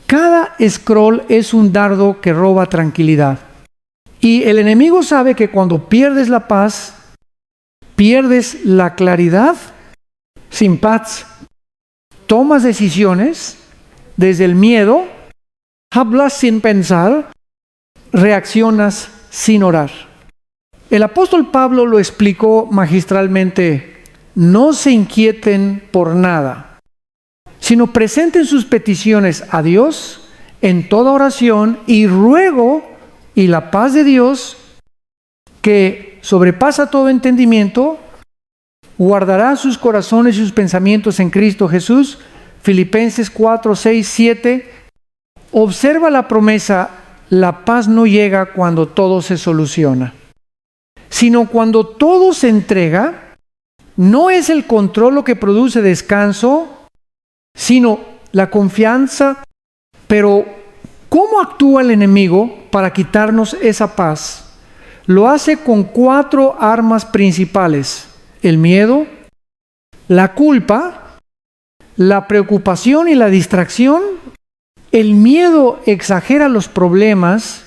Cada scroll es un dardo que roba tranquilidad. Y el enemigo sabe que cuando pierdes la paz, pierdes la claridad. Sin paz, tomas decisiones desde el miedo, hablas sin pensar, reaccionas sin orar. El apóstol Pablo lo explicó magistralmente: no se inquieten por nada, sino presenten sus peticiones a Dios en toda oración y ruego, y la paz de Dios, que sobrepasa todo entendimiento, guardará sus corazones y sus pensamientos en Cristo Jesús. Filipenses 4, 6, 7. Observa la promesa: la paz no llega cuando todo se soluciona, sino cuando todo se entrega. No es el control lo que produce descanso, sino la confianza. Pero ¿cómo actúa el enemigo para quitarnos esa paz? Lo hace con 4 armas principales: el miedo, la culpa, la preocupación y la distracción. El miedo exagera los problemas,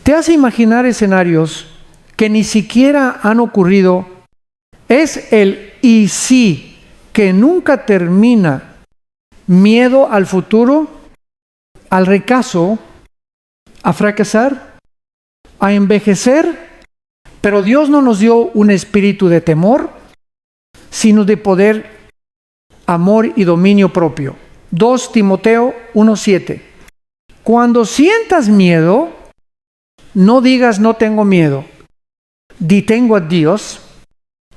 te hace imaginar escenarios que ni siquiera han ocurrido. Es el y sí, que nunca termina. Miedo al futuro, al rechazo, a fracasar, a envejecer. Pero Dios no nos dio un espíritu de temor, sino de poder, amor y dominio propio. 2 Timoteo 1:7. Cuando sientas miedo, no digas no tengo miedo. Di tengo a Dios,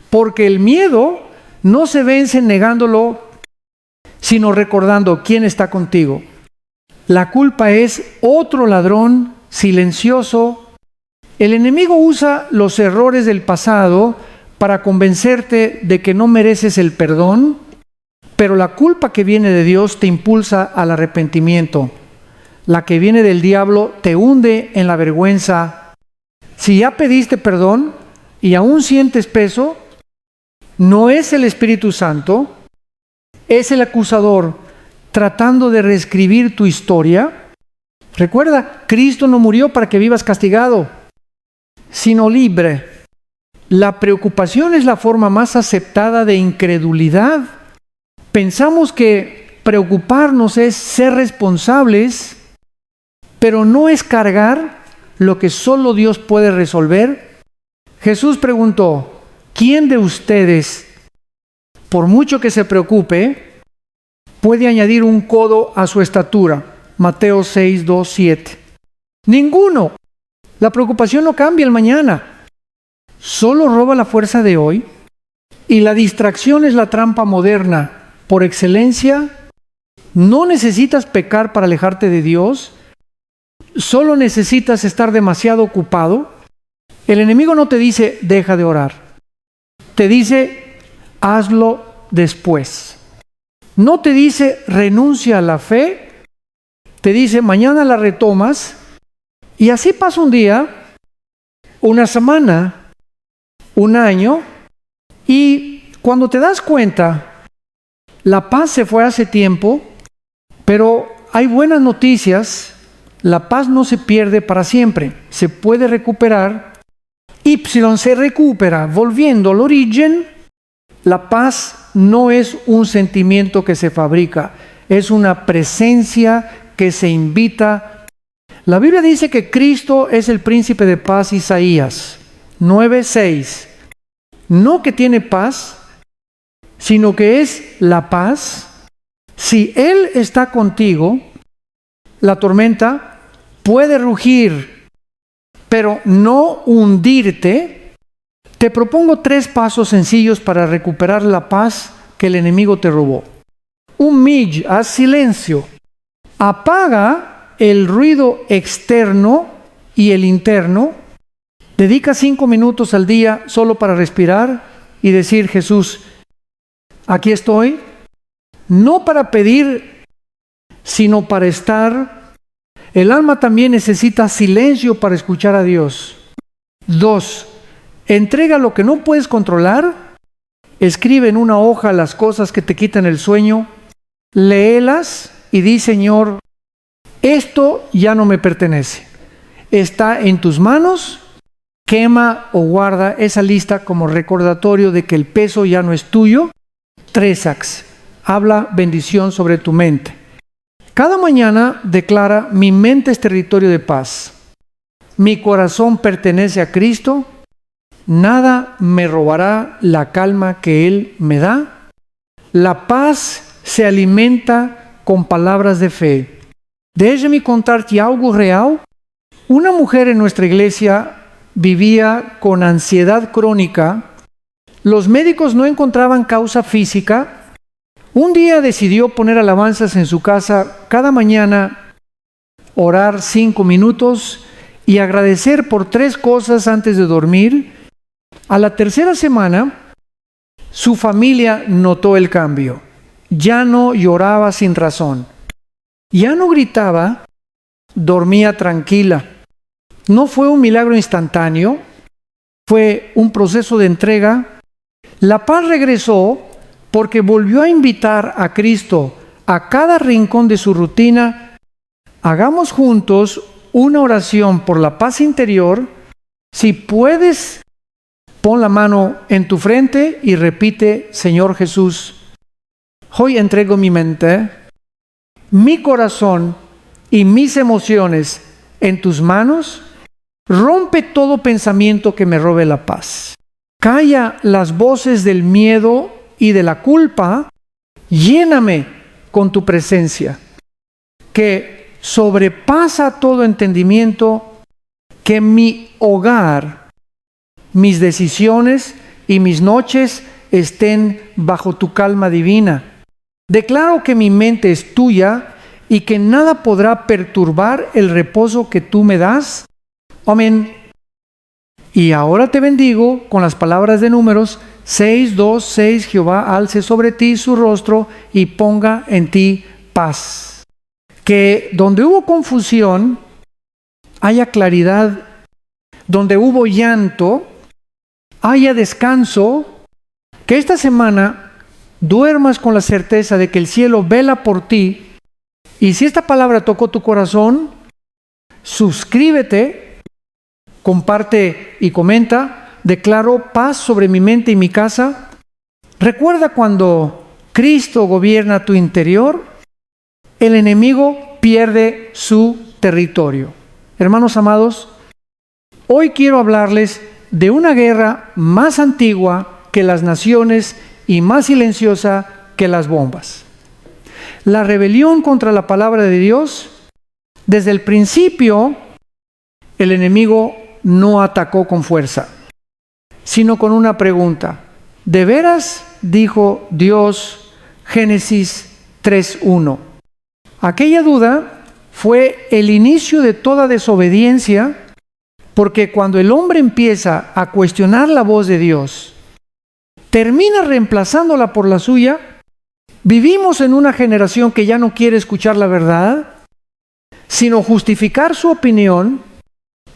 porque el miedo no se vence negándolo, sino recordando quién está contigo. La culpa es otro ladrón silencioso. El enemigo usa los errores del pasado para convencerte de que no mereces el perdón, pero la culpa que viene de Dios te impulsa al arrepentimiento. La que viene del diablo te hunde en la vergüenza. Si ya pediste perdón y aún sientes peso, no es el Espíritu Santo, es el acusador tratando de reescribir tu historia. Recuerda, Cristo no murió para que vivas castigado, sino libre. La preocupación es la forma más aceptada de incredulidad. Pensamos que preocuparnos es ser responsables, pero no es cargar lo que solo Dios puede resolver. Jesús preguntó, ¿quién de ustedes, por mucho que se preocupe, puede añadir un codo a su estatura? Mateo 6, 2, 7. Ninguno. La preocupación no cambia el mañana. Solo roba la fuerza de hoy, y la distracción es la trampa moderna. Por excelencia, no necesitas pecar para alejarte de Dios, solo necesitas estar demasiado ocupado. El enemigo no te dice, deja de orar. Te dice, hazlo después. No te dice, renuncia a la fe. Te dice, mañana la retomas. Y así pasa un día, una semana, un año, y cuando te das cuenta, la paz se fue hace tiempo, pero hay buenas noticias. La paz no se pierde para siempre, se puede recuperar. Y se recupera volviendo al origen. La paz no es un sentimiento que se fabrica, es una presencia que se invita. La Biblia dice que Cristo es el príncipe de paz, Isaías 9:6. No que tiene paz, sino que es la paz. Si Él está contigo, la tormenta puede rugir, pero no hundirte. Te propongo 3 pasos sencillos para recuperar la paz que el enemigo te robó. Haz silencio. Apaga el ruido externo y el interno. Dedica 5 minutos al día solo para respirar y decir, Jesús, aquí estoy, no para pedir, sino para estar. El alma también necesita silencio para escuchar a Dios. 2, entrega lo que no puedes controlar. Escribe en una hoja las cosas que te quitan el sueño. Léelas y di, Señor, esto ya no me pertenece. Está en tus manos. Quema o guarda esa lista como recordatorio de que el peso ya no es tuyo. 3, habla bendición sobre tu mente. Cada mañana declara, mi mente es territorio de paz. Mi corazón pertenece a Cristo. Nada me robará la calma que Él me da. La paz se alimenta con palabras de fe. Déjame contarte algo real. Una mujer en nuestra iglesia vivía con ansiedad crónica. Los médicos no encontraban causa física. Un día decidió poner alabanzas en su casa cada mañana, orar 5 minutos y agradecer por 3 cosas antes de dormir. A la tercera semana, su familia notó el cambio. Ya no lloraba sin razón. Ya no gritaba, dormía tranquila. No fue un milagro instantáneo, fue un proceso de entrega. La paz regresó porque volvió a invitar a Cristo a cada rincón de su rutina. Hagamos juntos una oración por la paz interior. Si puedes, pon la mano en tu frente y repite, Señor Jesús, hoy entrego mi mente, mi corazón y mis emociones en tus manos. Rompe todo pensamiento que me robe la paz. Calla las voces del miedo y de la culpa. Lléname con tu presencia, que sobrepasa todo entendimiento. Que mi hogar, mis decisiones y mis noches estén bajo tu calma divina. Declaro que mi mente es tuya y que nada podrá perturbar el reposo que tú me das. Amén. Y ahora te bendigo con las palabras de Números 6:2-6, Jehová alce sobre ti su rostro y ponga en ti paz. Que donde hubo confusión, haya claridad. Donde hubo llanto, haya descanso. Que esta semana duermas con la certeza de que el cielo vela por ti. Y si esta palabra tocó tu corazón, suscríbete, comparte y comenta. Declaro paz sobre mi mente y mi casa. Recuerda, cuando Cristo gobierna tu interior, el enemigo pierde su territorio. Hermanos amados, hoy quiero hablarles de una guerra más antigua que las naciones y más silenciosa que las bombas. La rebelión contra la palabra de Dios. Desde el principio, el enemigo no atacó con fuerza, sino con una pregunta. ¿De veras dijo Dios? Génesis 3:1. Aquella duda fue el inicio de toda desobediencia, porque cuando el hombre empieza a cuestionar la voz de Dios, termina reemplazándola por la suya. Vivimos en una generación que ya no quiere escuchar la verdad, sino justificar su opinión.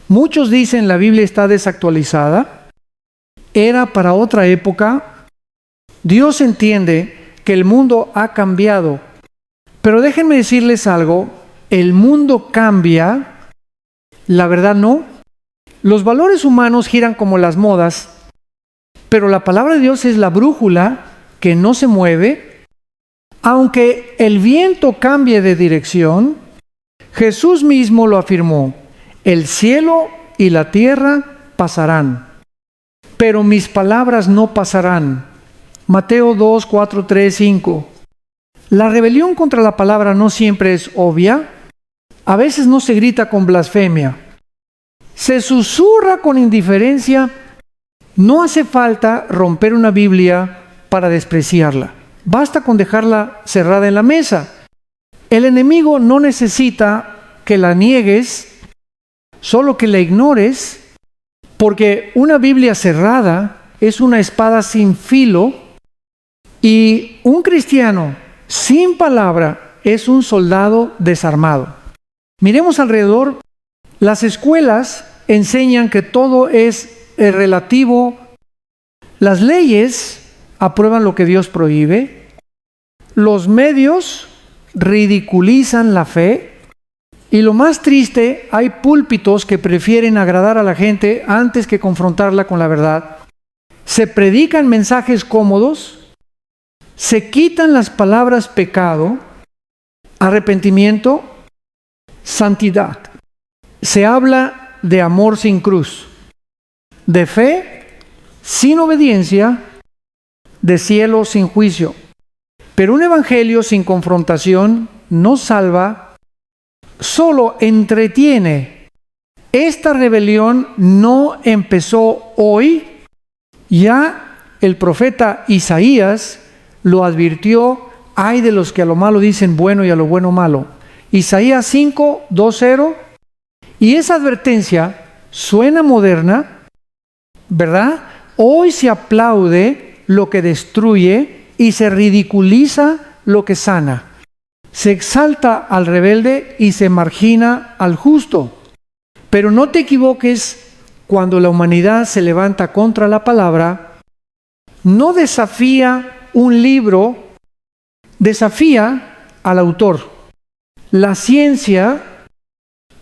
Muchos dicen la Biblia está desactualizada, era para otra época. Dios entiende que el mundo ha cambiado, pero déjenme decirles algo, el mundo cambia, la verdad no. Los valores humanos giran como las modas, pero la palabra de Dios es la brújula que no se mueve. Aunque el viento cambie de dirección, Jesús mismo lo afirmó: el cielo y la tierra pasarán, pero mis palabras no pasarán. Mateo 2, 4, 3, 5. La rebelión contra la palabra no siempre es obvia. A veces no se grita con blasfemia. Se susurra con indiferencia. No hace falta romper una Biblia para despreciarla. Basta con dejarla cerrada en la mesa. El enemigo no necesita que la niegues, solo que la ignores, porque una Biblia cerrada es una espada sin filo, y un cristiano sin palabra es un soldado desarmado. Miremos alrededor. Las escuelas enseñan que todo es relativo. Las leyes aprueban lo que Dios prohíbe. Los medios ridiculizan la fe. Y lo más triste, hay púlpitos que prefieren agradar a la gente antes que confrontarla con la verdad. Se predican mensajes cómodos. Se quitan las palabras pecado, arrepentimiento, santidad. Se habla de amor sin cruz, de fe sin obediencia, de cielo sin juicio. Pero un evangelio sin confrontación no salva, solo entretiene. Esta rebelión no empezó hoy. Ya el profeta Isaías lo advirtió: ay de los que a lo malo dicen bueno y a lo bueno malo. Isaías 5, 2, 0. Y esa advertencia suena moderna, ¿verdad? Hoy se aplaude lo que destruye y se ridiculiza lo que sana. Se exalta al rebelde y se margina al justo. Pero no te equivoques, cuando la humanidad se levanta contra la palabra, no desafía un libro, desafía al autor. La ciencia,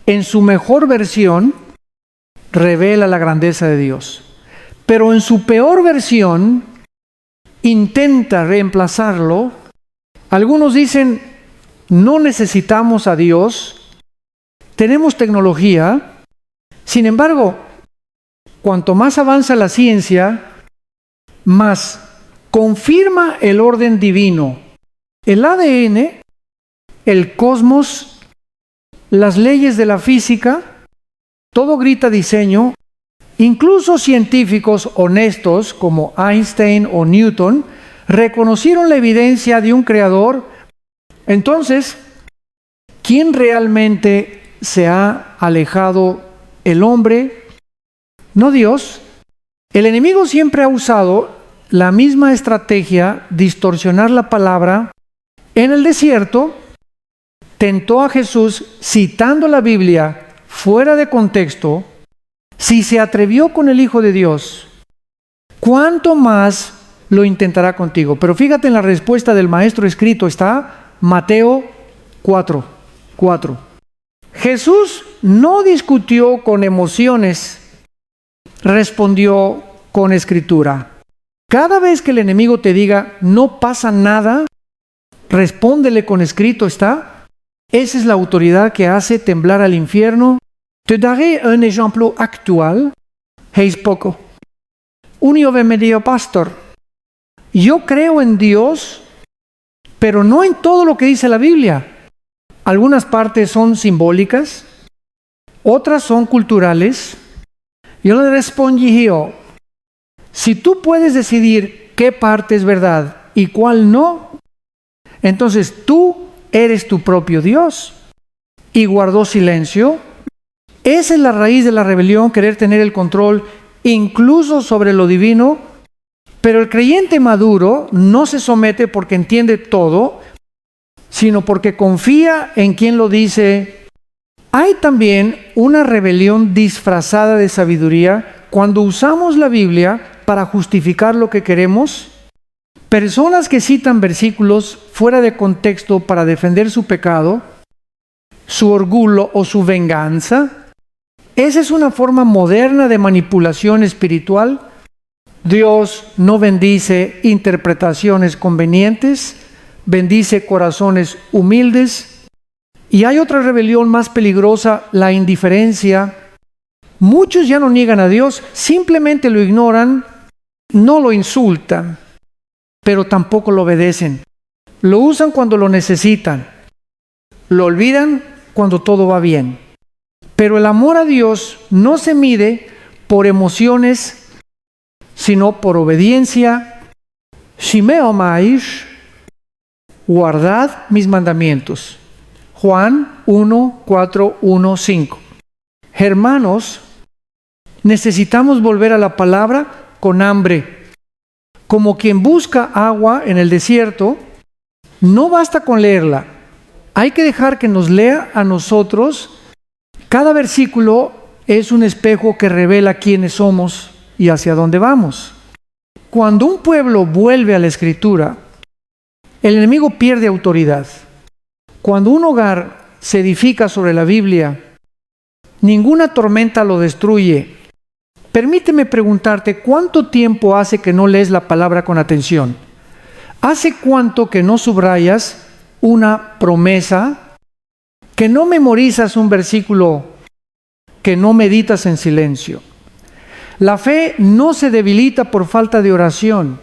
en su mejor versión, revela la grandeza de Dios. Pero en su peor versión, intenta reemplazarlo. Algunos dicen: no necesitamos a Dios, tenemos tecnología. Sin embargo, cuanto más avanza la ciencia, más confirma el orden divino. El ADN, el cosmos, las leyes de la física, todo grita diseño. Incluso científicos honestos como Einstein o Newton reconocieron la evidencia de un creador. Entonces, ¿quién realmente se ha alejado? ¿El hombre no Dios. El enemigo siempre ha usado la misma estrategia, distorsionar la palabra. En el desierto, tentó a Jesús citando la Biblia fuera de contexto. Si se atrevió con el Hijo de Dios, ¿cuánto más lo intentará contigo? Pero fíjate en la respuesta del maestro escrito, está Mateo 4:4. Jesús no discutió con emociones, respondió con escritura. Cada vez que el enemigo te diga, no pasa nada, respóndele con escrito está. Esa es la autoridad que hace temblar al infierno. Te daré un ejemplo actual. Heis poco. Un jove me dijo, pastor, yo creo en Dios, pero no en todo lo que dice la Biblia. Algunas partes son simbólicas, otras son culturales. Yo le respondí, si tú puedes decidir qué parte es verdad y cuál no, entonces tú eres tu propio Dios. Y guardó silencio. Esa es la raíz de la rebelión, querer tener el control incluso sobre lo divino. Pero el creyente maduro no se somete porque entiende todo, sino porque confía en quien lo dice. Hay también una rebelión disfrazada de sabiduría cuando usamos la Biblia para justificar lo que queremos. Personas que citan versículos fuera de contexto para defender su pecado, su orgullo o su venganza. Esa es una forma moderna de manipulación espiritual. Dios no bendice interpretaciones convenientes, bendice corazones humildes. Y hay otra rebelión más peligrosa, la indiferencia. Muchos ya no niegan a Dios, simplemente lo ignoran, no lo insultan, pero tampoco lo obedecen. Lo usan cuando lo necesitan, lo olvidan cuando todo va bien. Pero el amor a Dios no se mide por emociones, sino por obediencia. Si me amáis, guardad mis mandamientos. Juan 1:4-1:5. Hermanos, necesitamos volver a la palabra con hambre. Como quien busca agua en el desierto, no basta con leerla. Hay que dejar que nos lea a nosotros. Cada versículo es un espejo que revela quiénes somos y hacia dónde vamos. Cuando un pueblo vuelve a la Escritura, el enemigo pierde autoridad. Cuando un hogar se edifica sobre la Biblia, ninguna tormenta lo destruye. Permíteme preguntarte, ¿cuánto tiempo hace que no lees la palabra con atención? ¿Hace cuánto que no subrayas una promesa? Que no memorizas un versículo, que no meditas en silencio. La fe no se debilita por falta de oración,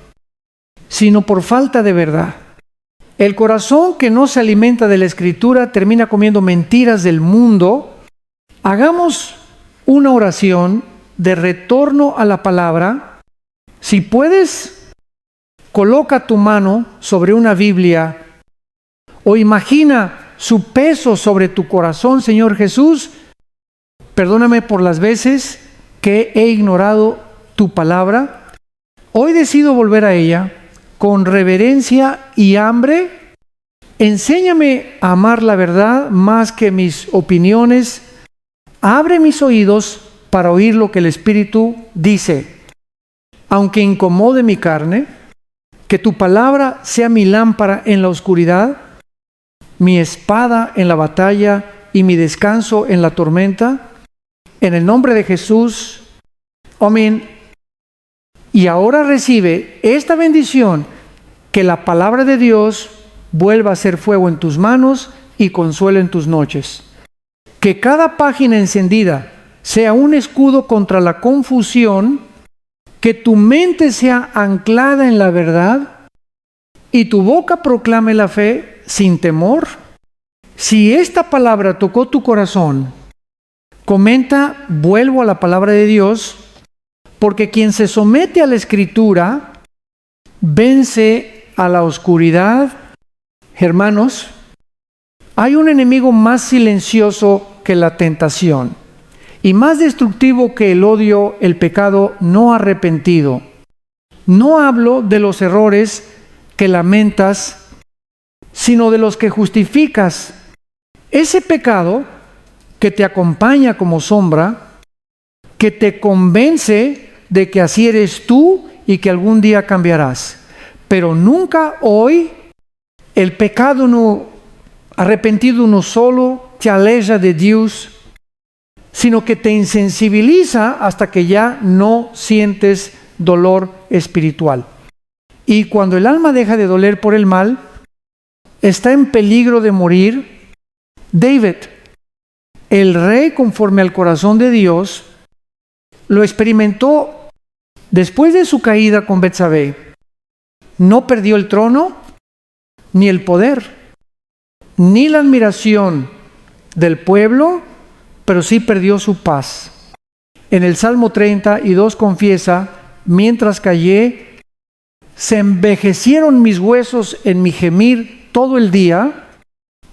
sino por falta de verdad. El corazón que no se alimenta de la Escritura termina comiendo mentiras del mundo. Hagamos una oración de retorno a la palabra. Si puedes, coloca tu mano sobre una Biblia o imagina su peso sobre tu corazón. Señor Jesús, perdóname por las veces que he ignorado tu palabra. Hoy decido volver a ella con reverencia y hambre. Enséñame a amar la verdad más que mis opiniones. Abre mis oídos para oír lo que el Espíritu dice. Aunque incomode mi carne, que tu palabra sea mi lámpara en la oscuridad, mi espada en la batalla y mi descanso en la tormenta. En el nombre de Jesús, amén. Y ahora recibe esta bendición, que la palabra de Dios vuelva a ser fuego en tus manos y consuelo en tus noches. Que cada página encendida sea un escudo contra la confusión, que tu mente sea anclada en la verdad y tu boca proclame la fe sin temor. Si esta palabra tocó tu corazón, comenta, vuelvo a la palabra de Dios, porque quien se somete a la Escritura vence a la oscuridad. Hermanos, hay un enemigo más silencioso que la tentación, y más destructivo que el odio, el pecado no arrepentido. No hablo de los errores que lamentas, sino de los que justificas. Ese pecado que te acompaña como sombra, que te convence de que así eres tú y que algún día cambiarás. Pero nunca hoy el pecado no arrepentido no solo te aleja de Dios, sino que te insensibiliza hasta que ya no sientes dolor espiritual. Y cuando el alma deja de doler por el mal, está en peligro de morir. David, el rey conforme al corazón de Dios, lo experimentó después de su caída con Betsabé. No perdió el trono, ni el poder, ni la admiración del pueblo, pero sí perdió su paz. En el Salmo 32 confiesa: mientras callé, se envejecieron mis huesos en mi gemir todo el día.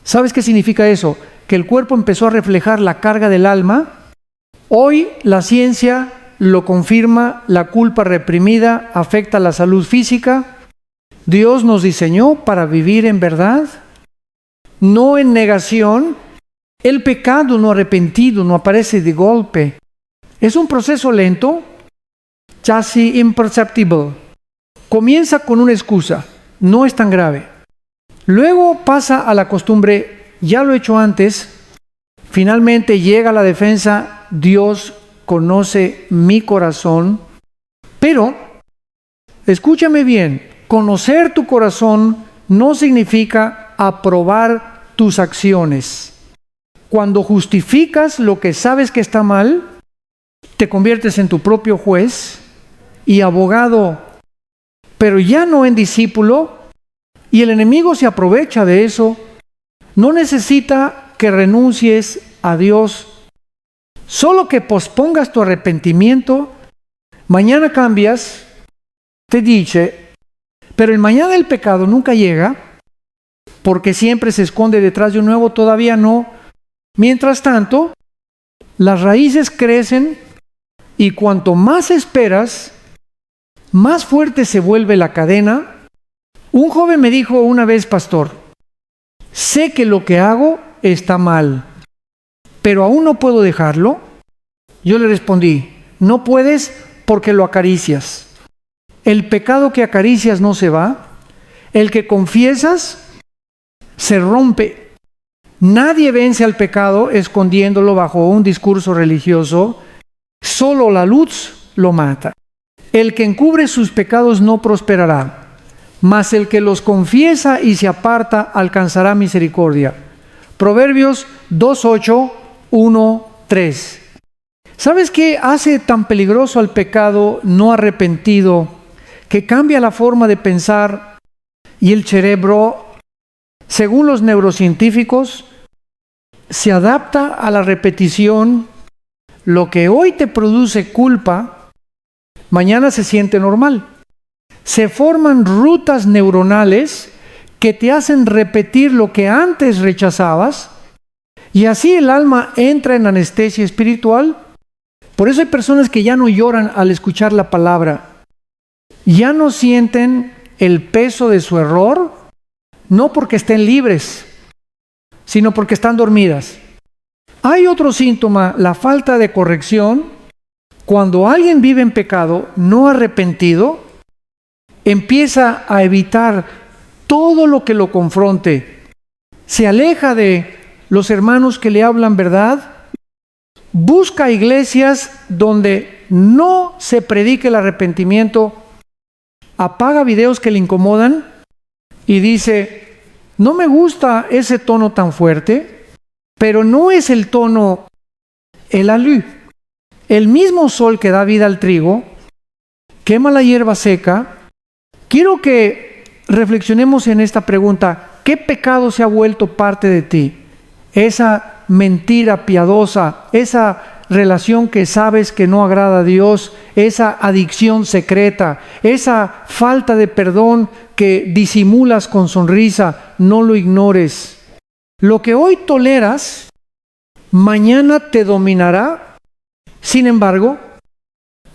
¿Sabes qué significa eso? Que el cuerpo empezó a reflejar la carga del alma. Hoy la ciencia lo confirma, la culpa reprimida afecta la salud física. Dios nos diseñó para vivir en verdad, no en negación. El pecado no arrepentido no aparece de golpe. Es un proceso lento, casi imperceptible. Comienza con una excusa, no es tan grave. Luego pasa a la costumbre, ya lo he hecho antes. Finalmente llega la defensa, Dios conoce mi corazón. Pero, escúchame bien, conocer tu corazón no significa aprobar tus acciones. Cuando justificas lo que sabes que está mal, te conviertes en tu propio juez y abogado, pero ya no en discípulo, y el enemigo se aprovecha de eso. No necesita que renuncies a Dios, solo que pospongas tu arrepentimiento. Mañana cambias, te dice, pero el mañana del pecado nunca llega, porque siempre se esconde detrás de un nuevo todavía no. Mientras tanto, las raíces crecen y cuanto más esperas, más fuerte se vuelve la cadena. Un joven me dijo una vez: pastor, sé que lo que hago está mal, pero aún no puedo dejarlo. Yo le respondí: no puedes porque lo acaricias. El pecado que acaricias no se va, el que confiesas se rompe. Nadie vence al pecado escondiéndolo bajo un discurso religioso. Solo la luz lo mata. El que encubre sus pecados no prosperará, mas el que los confiesa y se aparta alcanzará misericordia. Proverbios 2:8, 1:3. ¿Sabes qué hace tan peligroso al pecado no arrepentido? Que cambia la forma de pensar y el cerebro, según los neurocientíficos, se adapta a la repetición. Lo que hoy te produce culpa, mañana se siente normal. Se forman rutas neuronales que te hacen repetir lo que antes rechazabas, y así el alma entra en anestesia espiritual. Por eso hay personas que ya no lloran al escuchar la palabra. Ya no sienten el peso de su error, no porque estén libres, sino porque están dormidas. Hay otro síntoma, la falta de corrección. Cuando alguien vive en pecado no arrepentido, empieza a evitar todo lo que lo confronte. Se aleja de los hermanos que le hablan verdad. Busca iglesias donde no se predique el arrepentimiento. Apaga videos que le incomodan y dice: no me gusta ese tono tan fuerte, pero no es el tono el alú. El mismo sol que da vida al trigo quema la hierba seca. Quiero que reflexionemos en esta pregunta: ¿qué pecado se ha vuelto parte de ti? Esa mentira piadosa, esa relación que sabes que no agrada a Dios, esa adicción secreta, esa falta de perdón que disimulas con sonrisa. No lo ignores. Lo que hoy toleras, mañana te dominará Sin embargo,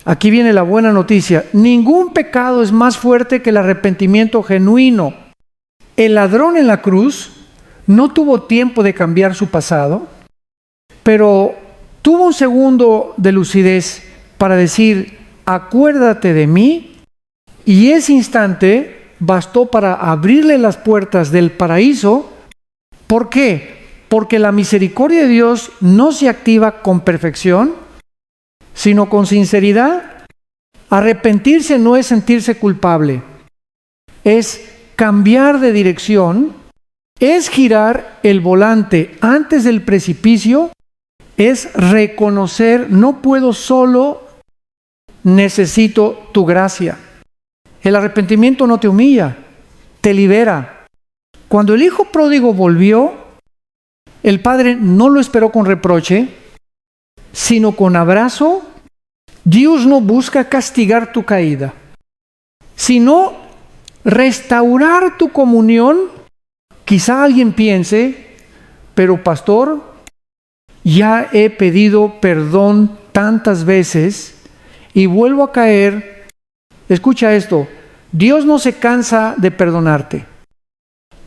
aquí viene la buena noticia. Ningún pecado es más fuerte que el arrepentimiento genuino. El ladrón en la cruz no tuvo tiempo de cambiar su pasado, pero tuvo un segundo de lucidez para decir, acuérdate de mí, y ese instante bastó para abrirle las puertas del paraíso. ¿Por qué? Porque la misericordia de Dios no se activa con perfección, sino con sinceridad. Arrepentirse no es sentirse culpable, es cambiar de dirección, es girar el volante antes del precipicio, es reconocer, no puedo solo, necesito tu gracia. El arrepentimiento no te humilla, te libera. Cuando el hijo pródigo volvió, el padre no lo esperó con reproche, sino con abrazo. Dios no busca castigar tu caída, sino restaurar tu comunión. Quizá alguien piense, pero pastor, ya he pedido perdón tantas veces y vuelvo a caer. Escucha esto, Dios no se cansa de perdonarte,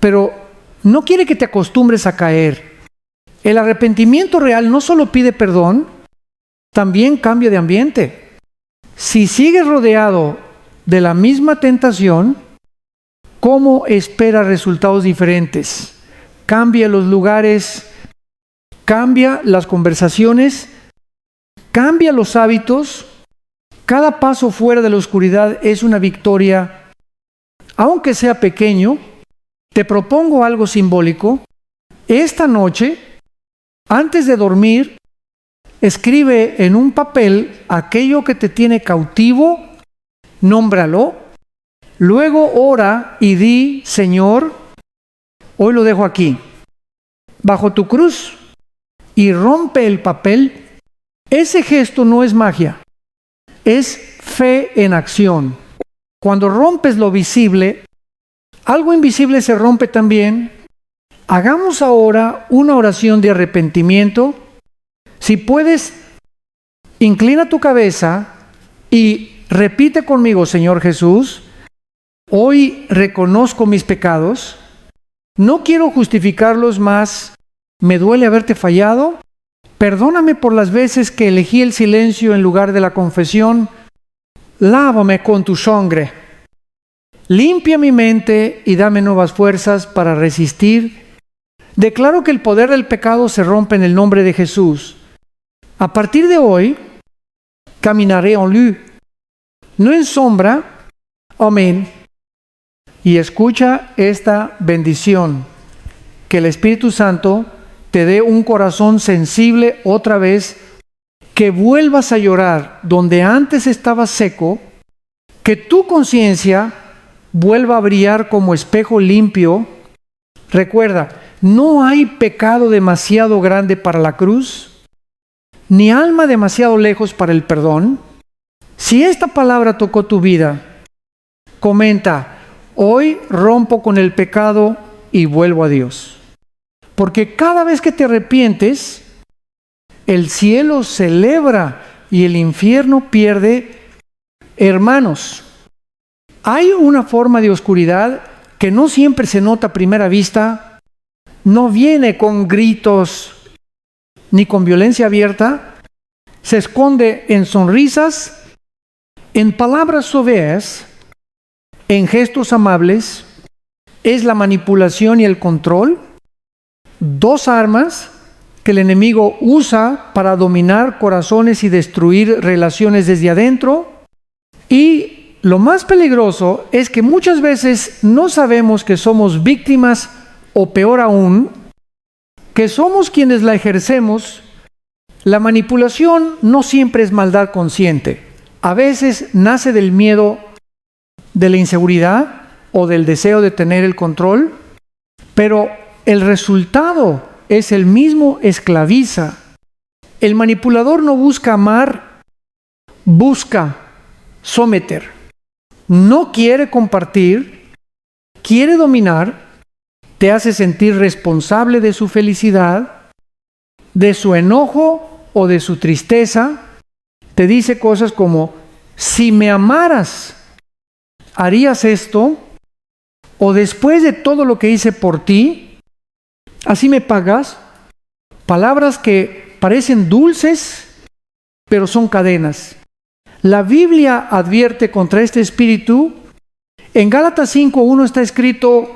pero no quiere que te acostumbres a caer. El arrepentimiento real no solo pide perdón, también cambia de ambiente. Si sigues rodeado de la misma tentación, ¿cómo espera resultados diferentes? Cambia los lugares, cambia las conversaciones, cambia los hábitos. Cada paso fuera de la oscuridad es una victoria, aunque sea pequeño. Te propongo algo simbólico. Esta noche, antes de dormir, escribe en un papel aquello que te tiene cautivo, nómbralo, luego ora y di, Señor, hoy lo dejo aquí, bajo tu cruz, y rompe el papel. Ese gesto no es magia, es fe en acción. Cuando rompes lo visible, algo invisible se rompe también. Hagamos ahora una oración de arrepentimiento. Si puedes, inclina tu cabeza y repite conmigo, Señor Jesús, hoy reconozco mis pecados, no quiero justificarlos más, me duele haberte fallado, perdóname por las veces que elegí el silencio en lugar de la confesión, lávame con tu sangre, limpia mi mente y dame nuevas fuerzas para resistir. Declaro que el poder del pecado se rompe en el nombre de Jesús. A partir de hoy, caminaré en luz, no en sombra. Amén. Y escucha esta bendición. Que el Espíritu Santo te dé un corazón sensible otra vez, que vuelvas a llorar donde antes estabas seco, que tu conciencia vuelva a brillar como espejo limpio. Recuerda, no hay pecado demasiado grande para la cruz, ni alma demasiado lejos para el perdón. Si esta palabra tocó tu vida, comenta, hoy rompo con el pecado y vuelvo a Dios. Porque cada vez que te arrepientes, el cielo celebra y el infierno pierde. Hermanos, hay una forma de oscuridad que no siempre se nota a primera vista, no viene con gritos ni con violencia abierta, se esconde en sonrisas, en palabras suaves, en gestos amables. Es la manipulación y el control, dos armas que el enemigo usa para dominar corazones y destruir relaciones desde adentro. Y lo más peligroso es que muchas veces no sabemos que somos víctimas, o peor aún, que somos quienes la ejercemos. La manipulación no siempre es maldad consciente. A veces nace del miedo, de la inseguridad o del deseo de tener el control, pero el resultado es el mismo, esclaviza. El manipulador no busca amar, busca someter. No quiere compartir, quiere dominar, te hace sentir responsable de su felicidad, de su enojo o de su tristeza. te dice cosas como, si me amaras, ¿harías esto? O después de todo lo que hice por ti, ¿así me pagas? Palabras que parecen dulces, pero son cadenas. La Biblia advierte contra este espíritu. En Gálatas 5:1 está escrito,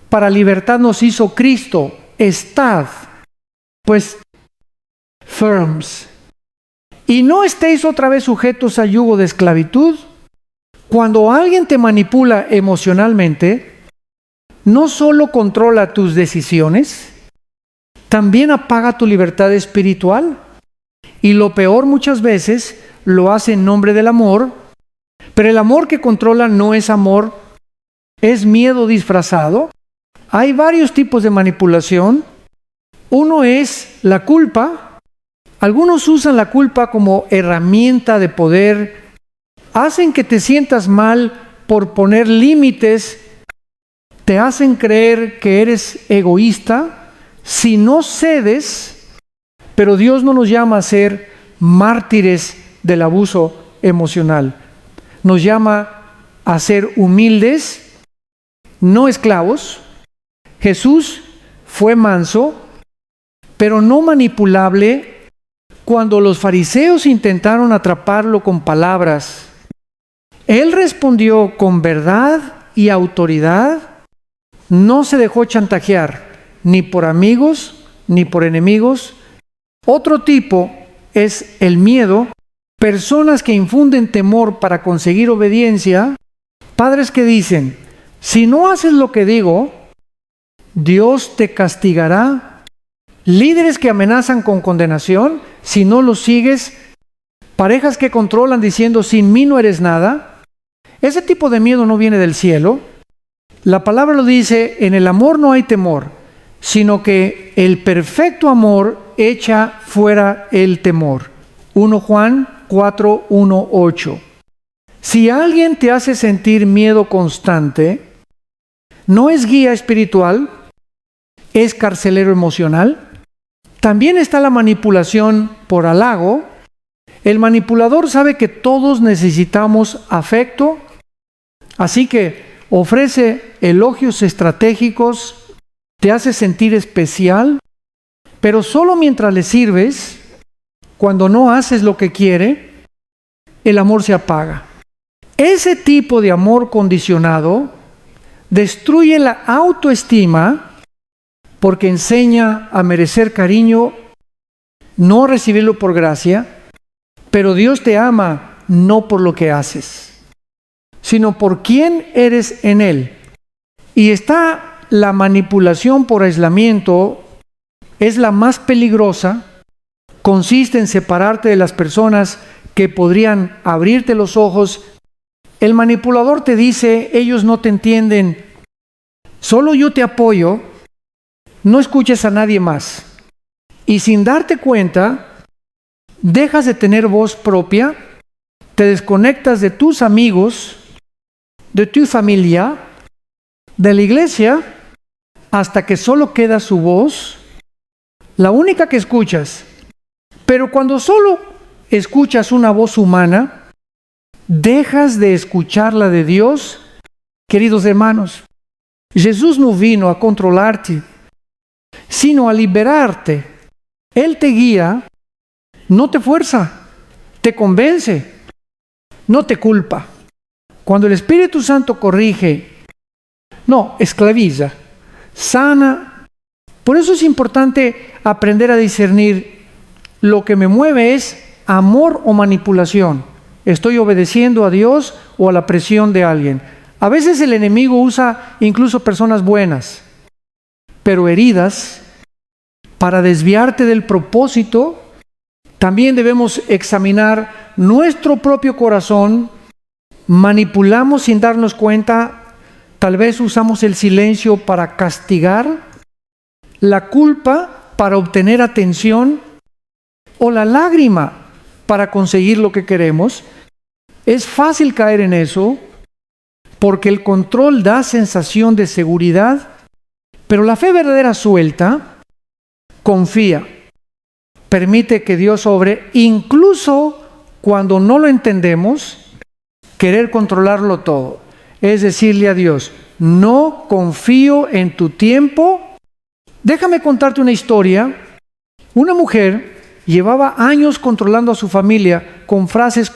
para libertad nos hizo Cristo, estad, pues, firms. Y no estéis otra vez sujetos al yugo de esclavitud. Cuando alguien te manipula emocionalmente, no solo controla tus decisiones, también apaga tu libertad espiritual. Y lo peor, muchas veces lo hace en nombre del amor, pero el amor que controla no es amor, es miedo disfrazado. Hay varios tipos de manipulación. Uno es la culpa. Algunos usan la culpa como herramienta de poder, hacen que te sientas mal por poner límites, te hacen creer que eres egoísta si no cedes, pero Dios no nos llama a ser mártires del abuso emocional. Nos llama a ser humildes, no esclavos. Jesús fue manso, pero no manipulable. Cuando los fariseos intentaron atraparlo con palabras, él respondió con verdad y autoridad. No se dejó chantajear, ni por amigos, ni por enemigos. Otro tipo es el miedo. Personas que infunden temor para conseguir obediencia. Padres que dicen, si no haces lo que digo, Dios te castigará. Líderes que amenazan con condenación si no los sigues. Parejas que controlan diciendo, sin mí no eres nada. Ese tipo de miedo no viene del cielo. La palabra lo dice, en el amor no hay temor, sino que el perfecto amor echa fuera el temor. 1 Juan 4:1-8. Si alguien te hace sentir miedo constante, no es guía espiritual, es carcelero emocional. También está la manipulación por halago. El manipulador sabe que todos necesitamos afecto, así que ofrece elogios estratégicos, te hace sentir especial, pero solo mientras le sirves. Cuando no haces lo que quiere, el amor se apaga. Ese tipo de amor condicionado destruye la autoestima porque enseña a merecer cariño, no a recibirlo por gracia, pero Dios te ama no por lo que haces, sino por quién eres en Él. Y está la manipulación por aislamiento, es la más peligrosa. Consiste en separarte de las personas que podrían abrirte los ojos. El manipulador te dice, ellos no te entienden, solo yo te apoyo, no escuches a nadie más. Y sin darte cuenta, dejas de tener voz propia, te desconectas de tus amigos, de tu familia, de la iglesia, hasta que solo queda su voz, la única que escuchas. Pero cuando solo escuchas una voz humana, dejas de escuchar la de Dios. Queridos hermanos, Jesús no vino a controlarte, sino a liberarte. Él te guía, no te fuerza, te convence, no te culpa. Cuando el Espíritu Santo corrige, no, esclaviza, sana. Por eso es importante aprender a discernir. Lo que me mueve es amor o manipulación. ¿Estoy obedeciendo a Dios o a la presión de alguien? A veces el enemigo usa incluso personas buenas, pero heridas, para desviarte del propósito. También debemos examinar nuestro propio corazón. Manipulamos sin darnos cuenta. Tal vez usamos el silencio para castigar, la culpa para obtener atención, o la lágrima para conseguir lo que queremos. Es fácil caer en eso porque el control da sensación de seguridad, pero la fe verdadera suelta, confía, permite que Dios obre incluso cuando no lo entendemos, querer controlarlo todo. Es decirle a Dios, no confío en tu tiempo. Déjame contarte una historia. Una mujer llevaba años controlando a su familia con frases